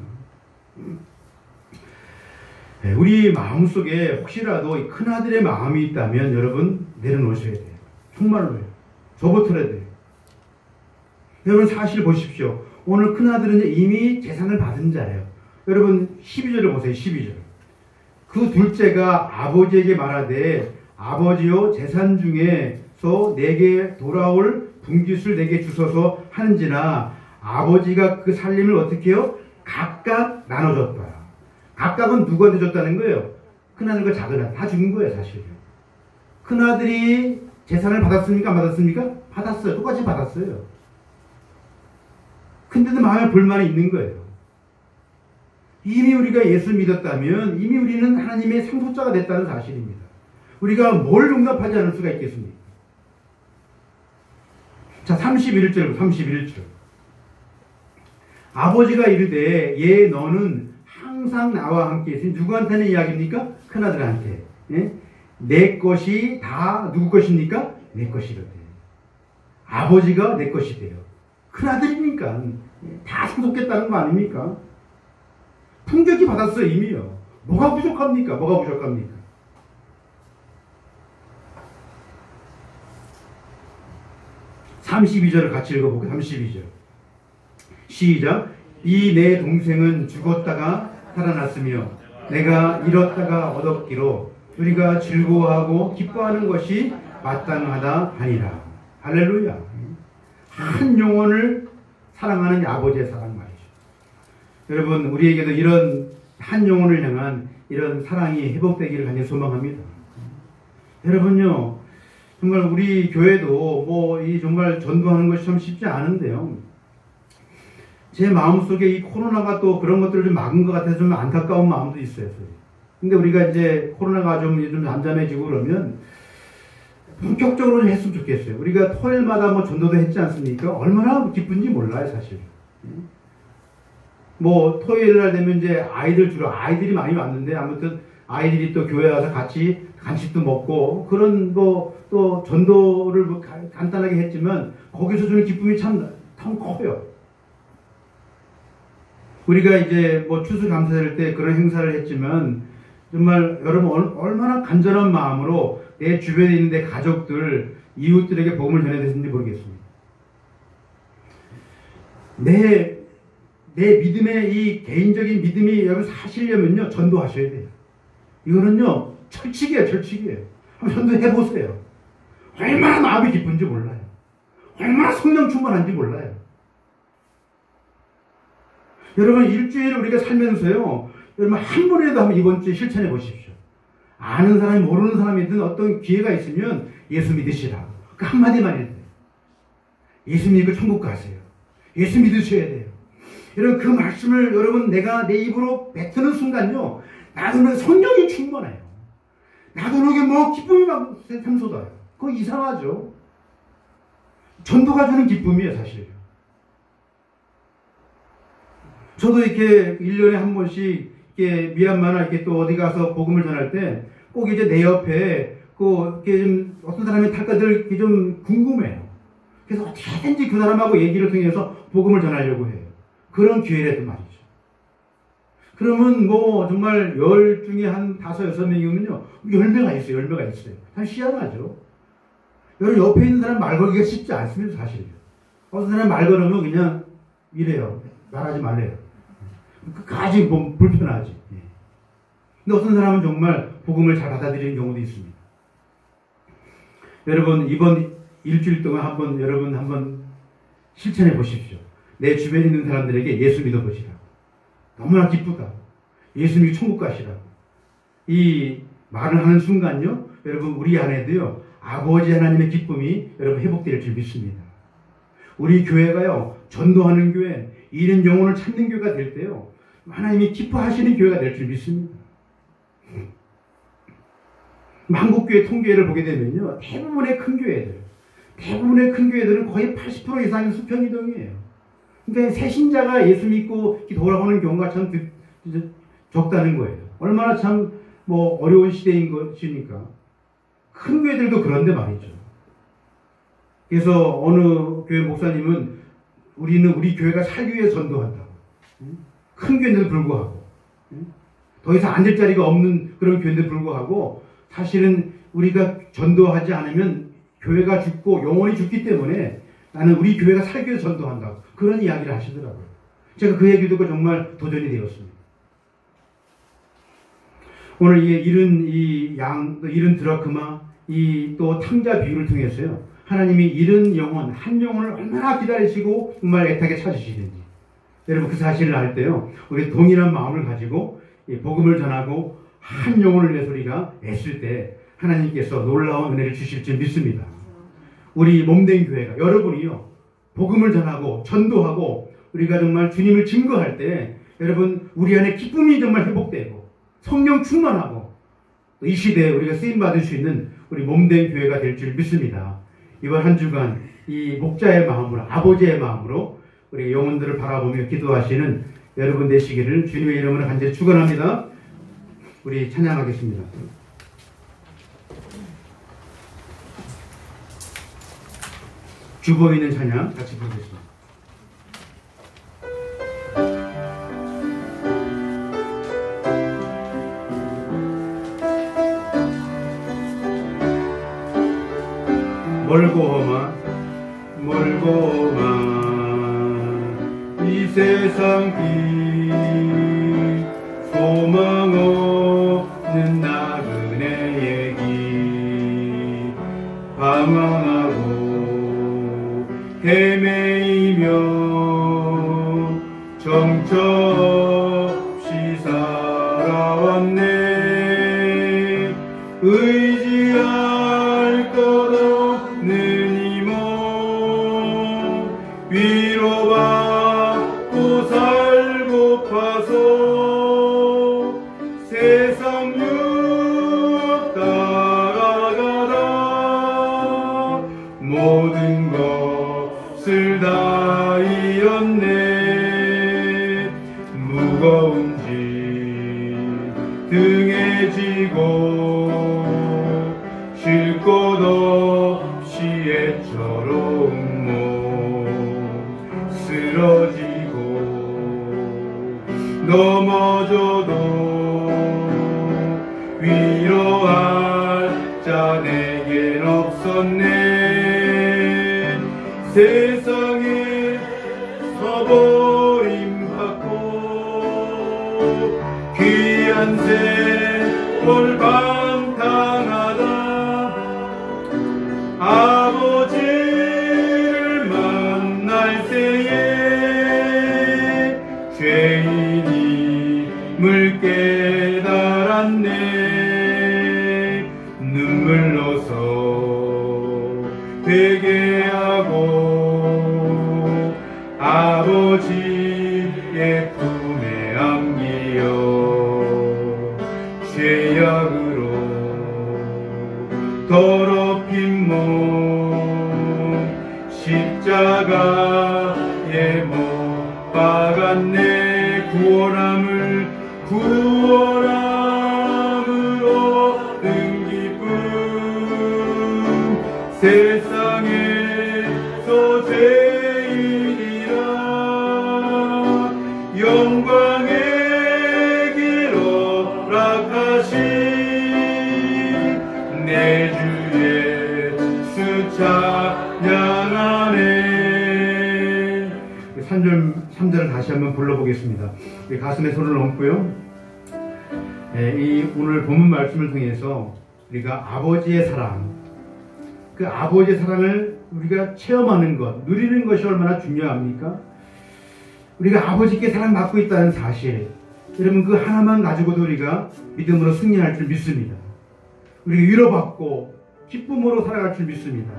우리 마음속에 혹시라도 큰아들의 마음이 있다면 여러분 내려놓으셔야 돼요. 정말로요. 저부터라도 돼요. 여러분 사실 보십시오. 오늘 큰아들은 이미 재산을 받은 자예요. 여러분 12절을 보세요. 12절. 그 둘째가 아버지에게 말하되 아버지여 재산 중에서 내게 돌아올 분깃을 내게 주소서 하는지나 아버지가 그 살림을 어떻게 해요? 각각 나눠줬다. 각각은 누구한테 줬다는 거예요? 큰아들과 작은아들 다 죽은 거예요. 사실은. 큰아들이 재산을 받았습니까? 안 받았습니까? 받았어요. 똑같이 받았어요. 근데도 마음에 불만이 있는 거예요. 이미 우리가 예수를 믿었다면 이미 우리는 하나님의 상속자가 됐다는 사실입니다. 우리가 뭘 용납하지 않을 수가 있겠습니까? 자, 31절. 아버지가 이르되 예 너는 항상 나와 함께 있으니 누구한테는 이야기입니까? 큰아들한테. 예? 내 것이 다 누구 것입니까? 내 것이로되. 아버지가 내 것이 돼요. 큰아들이니까 다 상속했다는 거 아닙니까? 풍족히 받았어요. 이미요. 뭐가 부족합니까? 32절을 같이 읽어볼게요. 32절. 시작. 이 내 동생은 죽었다가 살아났으며 내가 잃었다가 얻었기로 우리가 즐거워하고 기뻐하는 것이 마땅하다 하니라. 할렐루야. 한 영혼을 사랑하는 아버지의 사랑 말이죠. 여러분 우리에게도 이런 한 영혼을 향한 이런 사랑이 회복되기를 간절히 소망합니다. 여러분요 정말 우리 교회도 뭐 이 정말 전도하는 것이 참 쉽지 않은데요. 제 마음속에 이 코로나가 또 그런 것들을 좀 막은 것 같아서 좀 안타까운 마음도 있어요. 근데 우리가 이제 코로나가 좀 잠잠해지고 그러면 본격적으로 좀 했으면 좋겠어요. 우리가 토요일마다 뭐 전도도 했지 않습니까? 얼마나 기쁜지 몰라요, 사실. 뭐 토요일 날 되면 이제 아이들이 많이 왔는데 아무튼 아이들이 또 교회 와서 같이 간식도 먹고 그런 또 전도를 뭐 간단하게 했지만 거기서 주는 기쁨이 참 커요. 우리가 이제 뭐 추수감사절 때 그런 행사를 했지만 정말 여러분 얼마나 간절한 마음으로 내 주변에 있는 내 가족들, 이웃들에게 복음을 전해야 되는지 모르겠습니다. 내 믿음의 이 개인적인 믿음이 여러분 사시려면요 전도하셔야 돼요. 이거는요 철칙이에요. 한번 전도해보세요. 얼마나 마음이 기쁜지 몰라요. 얼마나 성령 충만한지 몰라요. 여러분, 일주일을 우리가 살면서요, 여러분 한 번이라도 한번 이번 주에 실천해 보십시오. 아는 사람이 모르는 사람이든 어떤 기회가 있으면 예수 믿으시라. 그 한마디만 해도 돼요. 예수 믿고 천국 가세요. 예수 믿으셔야 돼요. 여러분, 그 말씀을 여러분 내가 내 입으로 뱉는 순간요, 나도 모르게 성령이 충만해요. 나도 모르게 뭐 기쁨이 막 샘솟아요. 그거 이상하죠? 전도가 주는 기쁨이에요, 사실. 저도 이렇게 1년에 한 번씩 이렇게 미얀마나 이렇게 또 어디 가서 복음을 전할 때 꼭 이제 내 옆에 이렇게 좀 어떤 사람이 탈까들 이렇게 좀 궁금해요. 그래서 어떻게든지 그 사람하고 얘기를 통해서 복음을 전하려고 해요. 그런 기회라도 말이죠. 그러면 뭐 정말 10 중에 한 5, 6명이면요 10배가 있어요. 10배가 있어요. 참 희한하죠. 여러분, 옆에 있는 사람 말 걸기가 쉽지 않습니다, 사실. 어떤 사람 말 걸으면 그냥 이래요. 말하지 말래요. 끝까지 뭐 불편하지. 근데 어떤 사람은 정말 복음을 잘 받아들이는 경우도 있습니다. 여러분, 이번 일주일 동안 한번 실천해 보십시오. 내 주변에 있는 사람들에게 예수 믿어 보시라고. 너무나 기쁘다. 예수 믿고 천국 가시라고. 이 말을 하는 순간요, 여러분, 우리 안에도요, 아버지 하나님의 기쁨이 여러분 회복될 줄 믿습니다. 우리 교회가요, 전도하는 교회, 잃은 영혼을 찾는 교회가 될 때요, 하나님이 기뻐하시는 교회가 될 줄 믿습니다. 한국교회 통계를 보게 되면요, 대부분의 큰 교회들은 거의 80% 이상이 수평이동이에요. 그러니까 새신자가 예수 믿고 돌아오는 경우가 참 적다는 거예요. 얼마나 참 뭐 어려운 시대인 것이니까. 큰 교회들도 그런데 말이죠. 그래서 어느 교회 목사님은 우리 교회가 살기 위해 전도한다고. 큰 교회인데도 불구하고. 더 이상 앉을 자리가 없는 그런 교회인데도 불구하고 사실은 우리가 전도하지 않으면 교회가 죽고 영혼이 죽기 때문에 나는 우리 교회가 살기 위해 전도한다고. 그런 이야기를 하시더라고요. 제가 그 얘기 듣고 정말 도전이 되었습니다. 오늘 잃은 드라크마, 또 탕자 비유를 통해서요, 하나님이 잃은 영혼, 한 영혼을 얼마나 기다리시고 정말 애타게 찾으시는지, 여러분 그 사실을 알 때요, 우리 동일한 마음을 가지고 복음을 전하고 한 영혼을 위해서 우리가 애쓸 때 하나님께서 놀라운 은혜를 주실 줄 믿습니다. 우리 몸된 교회가, 여러분이요, 복음을 전하고 전도하고 우리가 정말 주님을 증거할 때 여러분 우리 안에 기쁨이 정말 회복되고 성령 충만하고 이 시대에 우리가 쓰임받을 수 있는 우리 몸된 교회가 될 줄 믿습니다. 이번 한 주간 이 목자의 마음으로, 아버지의 마음으로 우리 영혼들을 바라보며 기도하시는 여러분 되시기를 주님의 이름으로 간절히 축원합니다. 우리 찬양하겠습니다. 주보에 있는 찬양 같이 부르겠습니다. 멀고만 이 세상 빛 소망 없는 나그네의 길 방황하고 헤매이며 정처없이 살아왔네. 의지할 것 없는 위로받고 살고파서 세상 육 따라가다 모든 것을 다 잃었네. 무거운 짐 등에 지고 쉴 곳 없이 애처로운 쓰러지고 넘어져도 위로할 자 내겐 없었네. 세상에 버림받고 귀한 세월 방탕하다 아버지를 회개하고 아버지의 품에 안기어 죄악으로 더럽힌 몸 십자가에 못 박았네. 구원함으로 얻은 기쁨 세상에서 제일이라 영광의 길로 락하신 내 주 예수 찬양하네. 3절을 다시 한번 불러보겠습니다. 가슴에 손을 얹고요. 이 오늘 본문 말씀을 통해서 우리가 아버지의 사랑, 그 아버지의 사랑을 우리가 체험하는 것, 누리는 것이 얼마나 중요합니까? 우리가 아버지께 사랑받고 있다는 사실, 여러분 그 하나만 가지고도 우리가 믿음으로 승리할 줄 믿습니다. 우리가 위로받고 기쁨으로 살아갈 줄 믿습니다.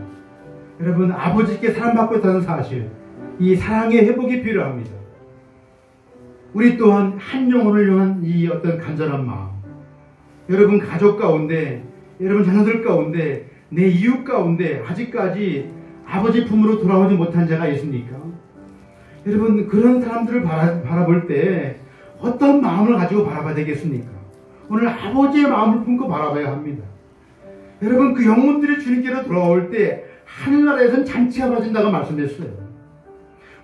여러분 아버지께 사랑받고 있다는 사실, 이 사랑의 회복이 필요합니다. 우리 또한 한 영혼을 향한 이 어떤 간절한 마음, 여러분 가족 가운데, 여러분 자녀들 가운데, 내 이웃 가운데 아직까지 아버지 품으로 돌아오지 못한 자가 있습니까? 여러분 그런 사람들을 바라볼 때 어떤 마음을 가지고 바라봐야 되겠습니까? 오늘 아버지의 마음을 품고 바라봐야 합니다. 여러분 그 영혼들이 주님께로 돌아올 때 하늘나라에서는 잔치가 벌어진다고 말씀했어요.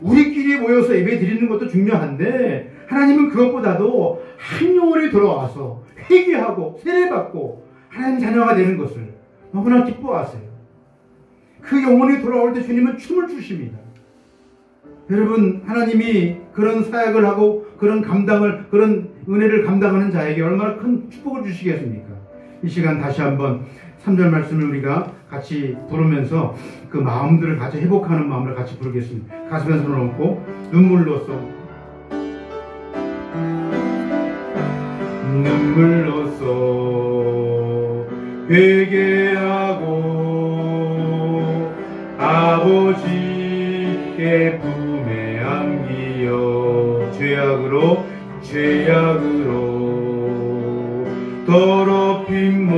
우리끼리 모여서 예배 드리는 것도 중요한데 하나님은 그것보다도 한 영혼이 돌아와서 회개하고 세례받고 하나님 자녀가 되는 것을 너무나 기뻐하세요. 그 영혼이 돌아올 때 주님은 춤을 추십니다. 여러분 하나님이 그런 사역을 하고 그런 감당을, 그런 은혜를 감당하는 자에게 얼마나 큰 축복을 주시겠습니까? 이 시간 다시 한번 3절 말씀을 우리가 같이 부르면서 그 마음들을 같이 회복하는 마음을 같이 부르겠습니다. 가슴에 손을 얹고 눈물로써 회개하고 아버지의 품에 안기어 죄악으로 더럽힌 몸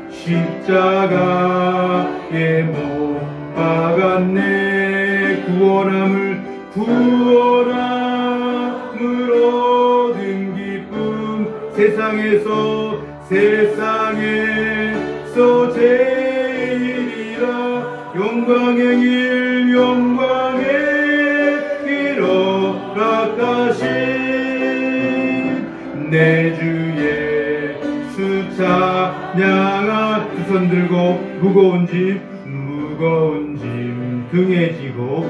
십자가에 못 박았네. 구원함으로 얻은 기쁨 세상에서 제일이라 영광의 길로 락하신 내 주 예수 찬양하. 두 손 들고 무거운 짐 등에 지고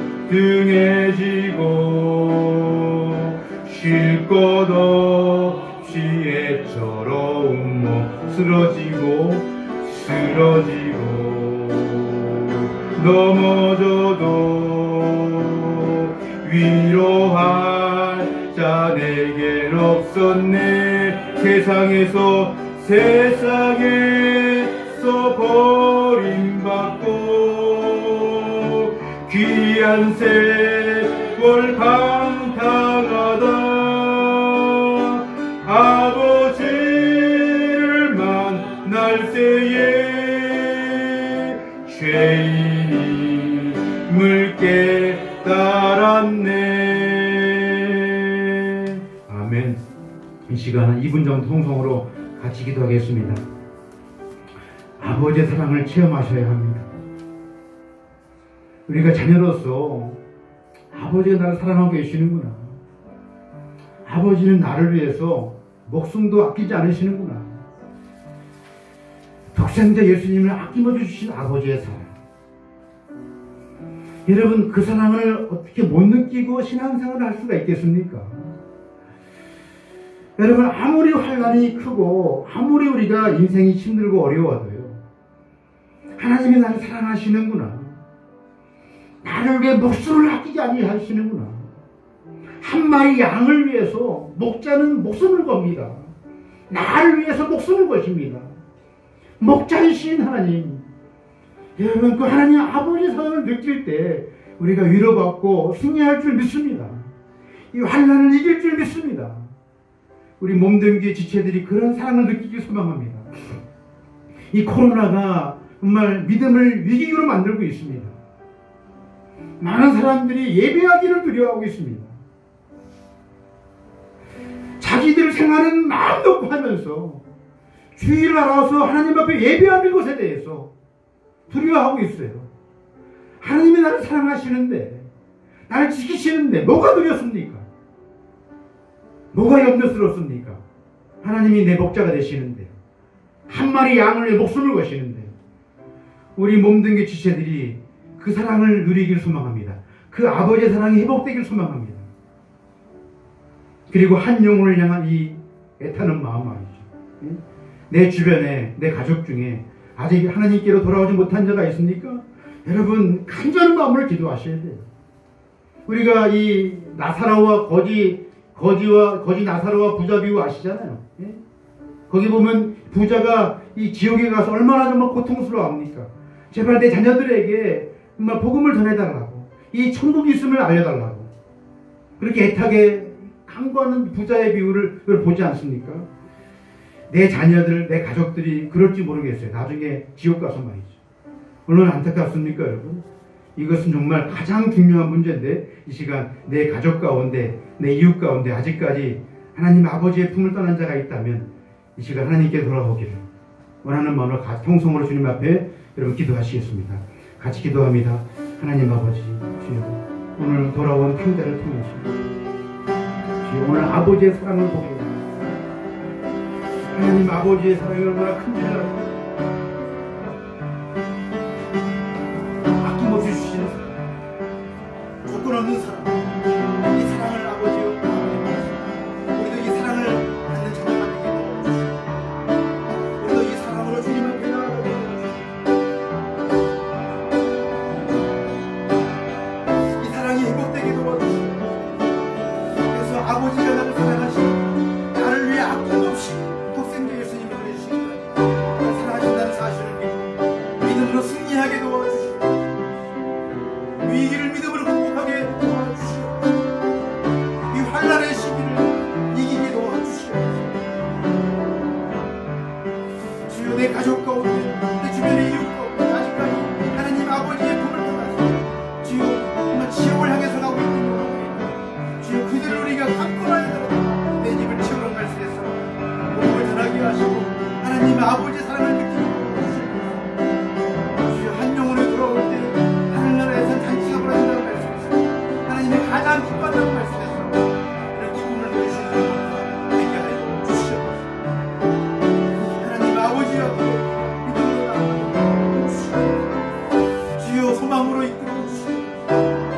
쉴 것 없이 애처로운 몸 쓰러지고 넘어져도 위로할 자 내겐 없었네. 세상에서 버림받고 귀한 세월 감당하다 아버지를 만날 때에 죄인임을 깨달았네. 아멘. 이 시간은 2분 정도 통성으로 같이 기도하겠습니다. 아버지의 사랑을 체험하셔야 합니다. 우리가 자녀로서 아버지가 나를 사랑하고 계시는구나. 아버지는 나를 위해서 목숨도 아끼지 않으시는구나. 독생자 예수님을 아낌없이 주신 아버지의 사랑. 여러분 그 사랑을 어떻게 못 느끼고 신앙생활을 할 수가 있겠습니까? 여러분 아무리 환난이 크고 아무리 우리가 인생이 힘들고 어려워도요, 하나님이 나를 사랑하시는구나. 나를 위해 목숨을 아끼지 아니하시는구나. 한 마리 양을 위해서 목자는 목숨을 겁니다. 나를 위해서 목숨을 것입니다. 목자이신 하나님, 여러분, 그 하나님 아버지의 사랑을 느낄 때 우리가 위로받고 승리할 줄 믿습니다. 이 환난을 이길 줄 믿습니다. 우리 몸뚱기 지체들이 그런 사랑을 느끼길 소망합니다. 이 코로나가 정말 믿음을 위기로 만들고 있습니다. 많은 사람들이 예배하기를 두려워하고 있습니다. 자기들 생활은 마음 놓고 하면서 주의를 알아서 하나님 앞에 예배하는 것에 대해서 두려워하고 있어요. 하나님이 나를 사랑하시는데, 나를 지키시는데 뭐가 두렵습니까? 뭐가 염려스럽습니까? 하나님이 내 목자가 되시는데, 한 마리 양을 내 목숨을 거시는데, 우리 몸뚱이 지체들이 그 사랑을 누리길 소망합니다. 그 아버지의 사랑이 회복되길 소망합니다. 그리고 한 영혼을 향한 이 애타는 마음 말이죠. 내 주변에, 내 가족 중에 아직 하나님께로 돌아오지 못한 자가 있습니까? 여러분, 간절한 마음으로 기도하셔야 돼요. 우리가 이 나사로와 거지 나사로와 부자 비유 아시잖아요. 예? 거기 보면 부자가 이 지옥에 가서 얼마나 정말 고통스러워합니까? 제발 내 자녀들에게 정말 복음을 전해달라고, 이 천국이 있음을 알려달라고 그렇게 애타게 간구하는 부자의 비유를 보지 않습니까? 내 자녀들, 내 가족들이 그럴지 모르겠어요. 나중에 지옥 가서 말이죠. 얼마나 안타깝습니까, 여러분? 이것은 정말 가장 중요한 문제인데, 이 시간 내 가족 가운데, 내 이웃 가운데 아직까지 하나님 아버지의 품을 떠난 자가 있다면 이 시간 하나님께 돌아오기를 원하는 마음으로 통성으로 주님 앞에 여러분 기도하시겠습니다. 같이 기도합니다. 하나님 아버지, 주여, 오늘 돌아온 탕자를 통해서 주여, 오늘 아버지의 사랑을 보게 해주시옵소서. 하나님 아버지의 사랑이 얼마나 큰지를 알고 아낌없이 주시는 사랑, 조건 없는 사랑, 이 사랑을 아버지여 우리도 이 사랑을 받는 자녀가 되게 도와주시고, 우리도 이 사랑으로 주님 앞에 나아가게 도와주시고, 이 사랑이 회복되게 도와주시고, 그래서 아버지가 나를 사랑하시고 나를 위해 아낌없이 독생자 예수님을 보내주시기까지 나를 사랑하신다는 사실을 믿고 믿음으로 승리하게 도와주시고, 위기를 믿음으로 극복하게 도와주시고, 이 환난의 시기를 이기게 도와주시고, 주여, 내 가족 가운데, 내 주변의 이웃 가운데 아직까지 하나님 아버지의 품을 떠나서 주여 정말 지옥을 향해서 가고 있는 경우에 주여, 그들을 우리가 강권하여 내 집을 채우는 말씀에서 복음을 전하게 하시고 하나님 아버지의 사랑을 느끼게 도와주시고, 주여, 한 영혼에 돌아올 때 하늘나라에서 잔치가 벌어진다는 말씀에서 하나님의 가장 기뻐한다는 말씀에서 이런 기쁨을 누리시는 것과 되게 하여 주시옵소서. 하나님 아버지여, 믿음으로 나아가게 주시옵소서. 주여, 소망으로 이끌어 주시옵소서.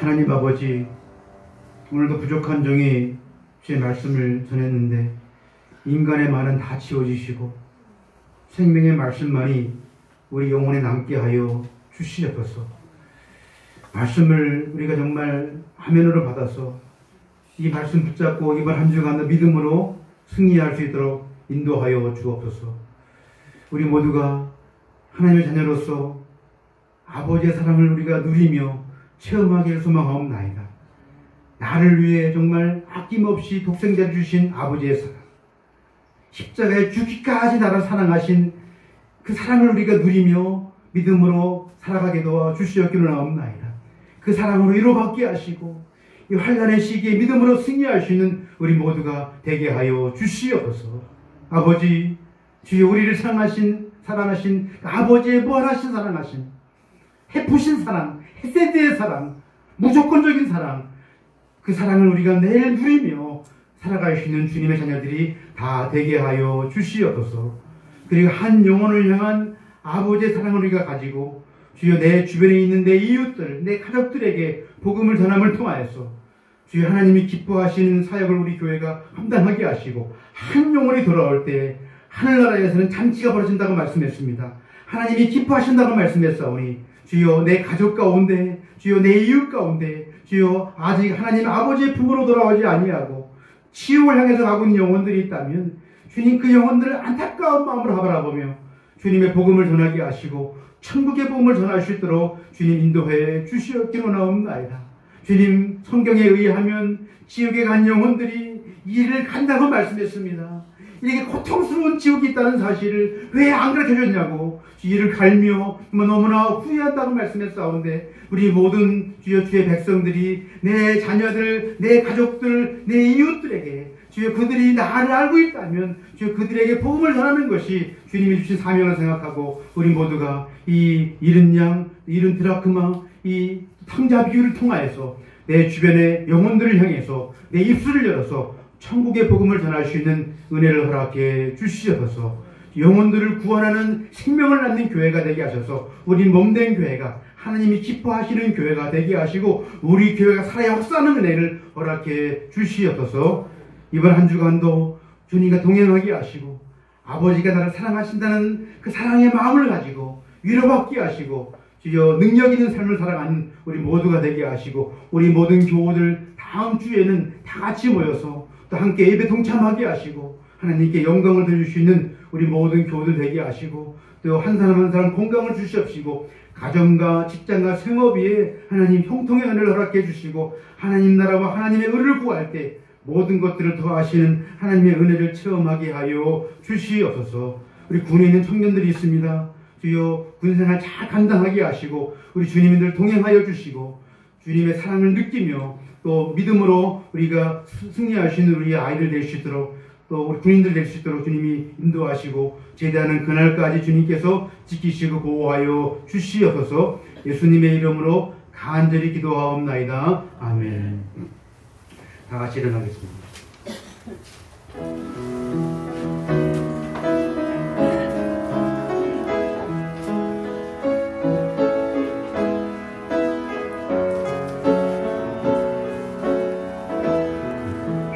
하나님 아버지, 오늘도 부족한 종이 주의 말씀을 전했는데 인간의 말은 다 지워지시고 생명의 말씀만이 우리 영혼에 남게 하여 주시옵소서. 말씀을 우리가 정말 화면으로 받아서 이 말씀 붙잡고 이번 한 주간도 믿음으로 승리할 수 있도록 인도하여 주옵소서. 우리 모두가 하나님의 자녀로서 아버지의 사랑을 우리가 누리며 체험하기를 소망하옵나이다. 나를 위해 정말 아낌없이 독생자를 주신 아버지의 사랑, 십자가에 죽기까지 나를 사랑하신 그 사랑을 우리가 누리며 믿음으로 살아가게 도와 주시옵기를 나옵나이다. 그 사랑으로 위로받게 하시고 이 환난의 시기에 믿음으로 승리할 수 있는 우리 모두가 되게 하여 주시옵소서. 아버지, 주여, 우리를 사랑하신 아버지의 무한하신 사랑하신 해푸신 사랑, 헤세드의 사랑, 무조건적인 사랑, 그 사랑을 우리가 매일 누리며 살아갈 수 있는 주님의 자녀들이 다 되게 하여 주시옵소서. 그리고 한 영혼을 향한 아버지의 사랑을 우리가 가지고 주여, 내 주변에 있는 내 이웃들, 내 가족들에게 복음을 전함을 통하여서 주여, 하나님이 기뻐하시는 사역을 우리 교회가 감당하게 하시고 한 영혼이 돌아올 때 하늘나라에서는 잔치가 벌어진다고 말씀했습니다. 하나님이 기뻐하신다고 말씀했사오니 주여 내 가족 가운데, 주여 내 이웃 가운데, 주여 아직 하나님 아버지의 품으로 돌아오지 아니하고 지옥을 향해서 가고 있는 영혼들이 있다면 주님 그 영혼들을 안타까운 마음으로 바라보며 주님의 복음을 전하게 하시고 천국의 복음을 전할 수 있도록 주님 인도해 주시옵기로나옵나이다. 주님 성경에 의하면 지옥에 간 영혼들이 이를 간다고 말씀했습니다. 이렇게 고통스러운 지옥이 있다는 사실을 왜 안 가르쳐줬냐고 이를 갈며 너무나 후회한다고 말씀했사온데 우리 모든 주여 주의 백성들이 내 자녀들, 내 가족들, 내 이웃들에게 주여 그들이 나를 알고 있다면 주여 그들에게 복음을 전하는 것이 주님이 주신 사명을 생각하고 우리 모두가 이 잃은 양, 잃은 드라크마, 이 탕자 비유를 통하여서 내 주변의 영혼들을 향해서 내 입술을 열어서 천국의 복음을 전할 수 있는 은혜를 허락해 주시옵소서. 영혼들을 구원하는 생명을 낳는 교회가 되게 하셔서 우리 몸된 교회가 하나님이 기뻐하시는 교회가 되게 하시고 우리 교회가 살아 역사하는 은혜를 허락해 주시옵소서. 이번 한 주간도 주님과 동행하게 하시고 아버지가 나를 사랑하신다는 그 사랑의 마음을 가지고 위로받게 하시고 주여 능력 있는 삶을 살아가는 우리 모두가 되게 하시고 우리 모든 교우들 다음 주에는 다 같이 모여서 또 함께 예배 동참하게 하시고 하나님께 영광을 드릴 수 있는 우리 모든 교우들 되게 하시고 또 한 사람 한 사람 건강을 주시옵시고 가정과 직장과 생업위에 하나님 형통의 은혜를 허락해 주시고 하나님 나라와 하나님의 의를 구할 때 모든 것들을 더하시는 하나님의 은혜를 체험하게 하여 주시옵소서. 우리 군에 있는 청년들이 있습니다. 주여 군생활 잘 감당하게 하시고 우리 주님들 동행하여 주시고 주님의 사랑을 느끼며 또 믿음으로 우리가 승리할 수 있는 우리의 아이들 될 수 있도록 또 우리 군인들 될 수 있도록 주님이 인도하시고 제대하는 그날까지 주님께서 지키시고 보호하여 주시옵소서. 예수님의 이름으로 간절히 기도하옵나이다. 아멘. 다 같이 일어나겠습니다.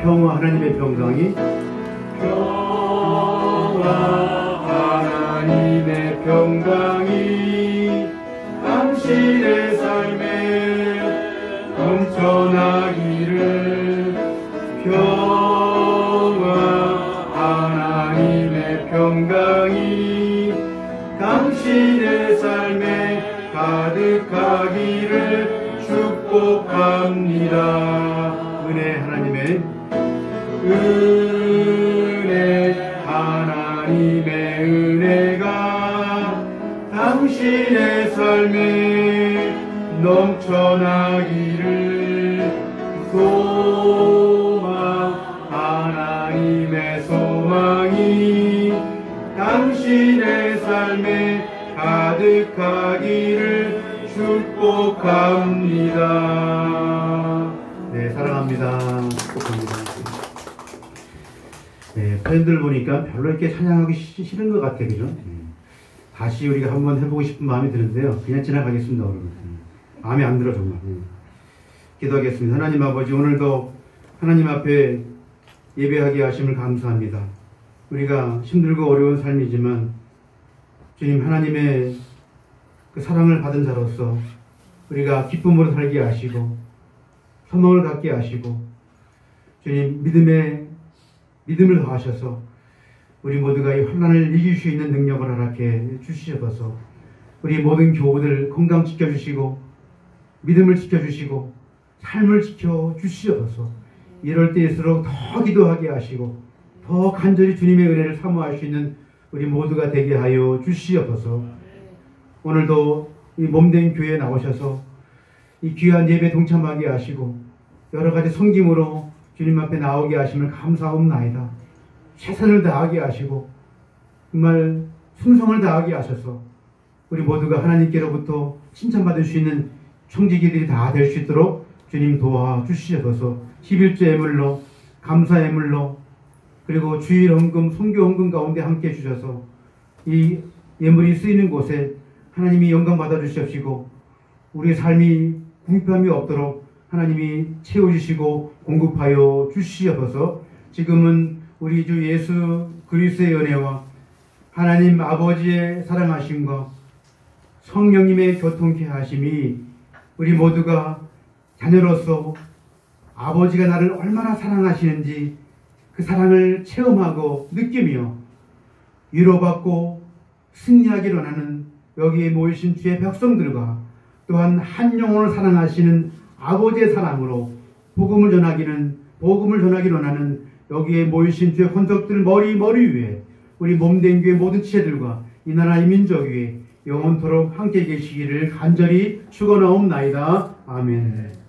평화 하나님의 평강이 하나님의 평강이 당신의 삶에 넘쳐나기를 하나님의 평강이 당신의 삶에 가득하기를 축복합니다. 은혜 하나님의 하나님의 은혜가 당신의 삶에 넘쳐나기를 하나님의 소망이 당신의 삶에 가득하기를 축복합니다. 네, 사랑합니다. 축복합니다. 네, 팬들 보니까 별로 이렇게 찬양하기 싫은 것 같아요. 그죠? 다시 우리가 한번 해보고 싶은 마음이 드는데요. 그냥 지나가겠습니다. 오늘. 마음에 안 들어 정말. 기도하겠습니다. 하나님 아버지, 오늘도 하나님 앞에 예배하게 하심을 감사합니다. 우리가 힘들고 어려운 삶이지만 주님 하나님의 그 사랑을 받은 자로서 우리가 기쁨으로 살게 하시고 소망을 갖게 하시고 주님 믿음을 더하셔서 우리 모두가 이 환난을 이길 수 있는 능력을 허락해 주시옵소서. 우리 모든 교우들 건강 지켜주시고 믿음을 지켜주시고 삶을 지켜주시옵소서. 이럴 때일수록 더 기도하게 하시고 더 간절히 주님의 은혜를 사모할 수 있는 우리 모두가 되게 하여 주시옵소서. 오늘도 이 몸된 교회에 나오셔서 이 귀한 예배 동참하게 하시고 여러 가지 섬김으로 주님 앞에 나오게 하심을 감사옵나이다. 최선을 다하게 하시고 정말 충성을 다하게 하셔서 우리 모두가 하나님께로부터 칭찬받을 수 있는 청지기들이 다 될 수 있도록 주님 도와주시옵소서. 11조 예물로 감사 예물로 그리고 주일 헌금, 선교 헌금 가운데 함께 해주셔서 이 예물이 쓰이는 곳에 하나님이 영광 받아주시옵시고 우리의 삶이 궁핍함이 없도록 하나님이 채워주시고 공급하여 주시옵소서. 지금은 우리 주 예수 그리스도의 은혜와 하나님 아버지의 사랑하심과 성령님의 교통케 하심이 우리 모두가 자녀로서 아버지가 나를 얼마나 사랑하시는지 그 사랑을 체험하고 느끼며 위로받고 승리하기를 원하는 여기에 모이신 주의 백성들과 또한 한 영혼을 사랑하시는 아버지의 사랑으로 복음을 전하기를 원하는 여기에 모이신 주의 권속들 머리 위에 우리 몸된 교회 모든 지체들과 이 나라 이 민족 위에 영원토록 함께 계시기를 간절히 축원하옵나이다. 아멘.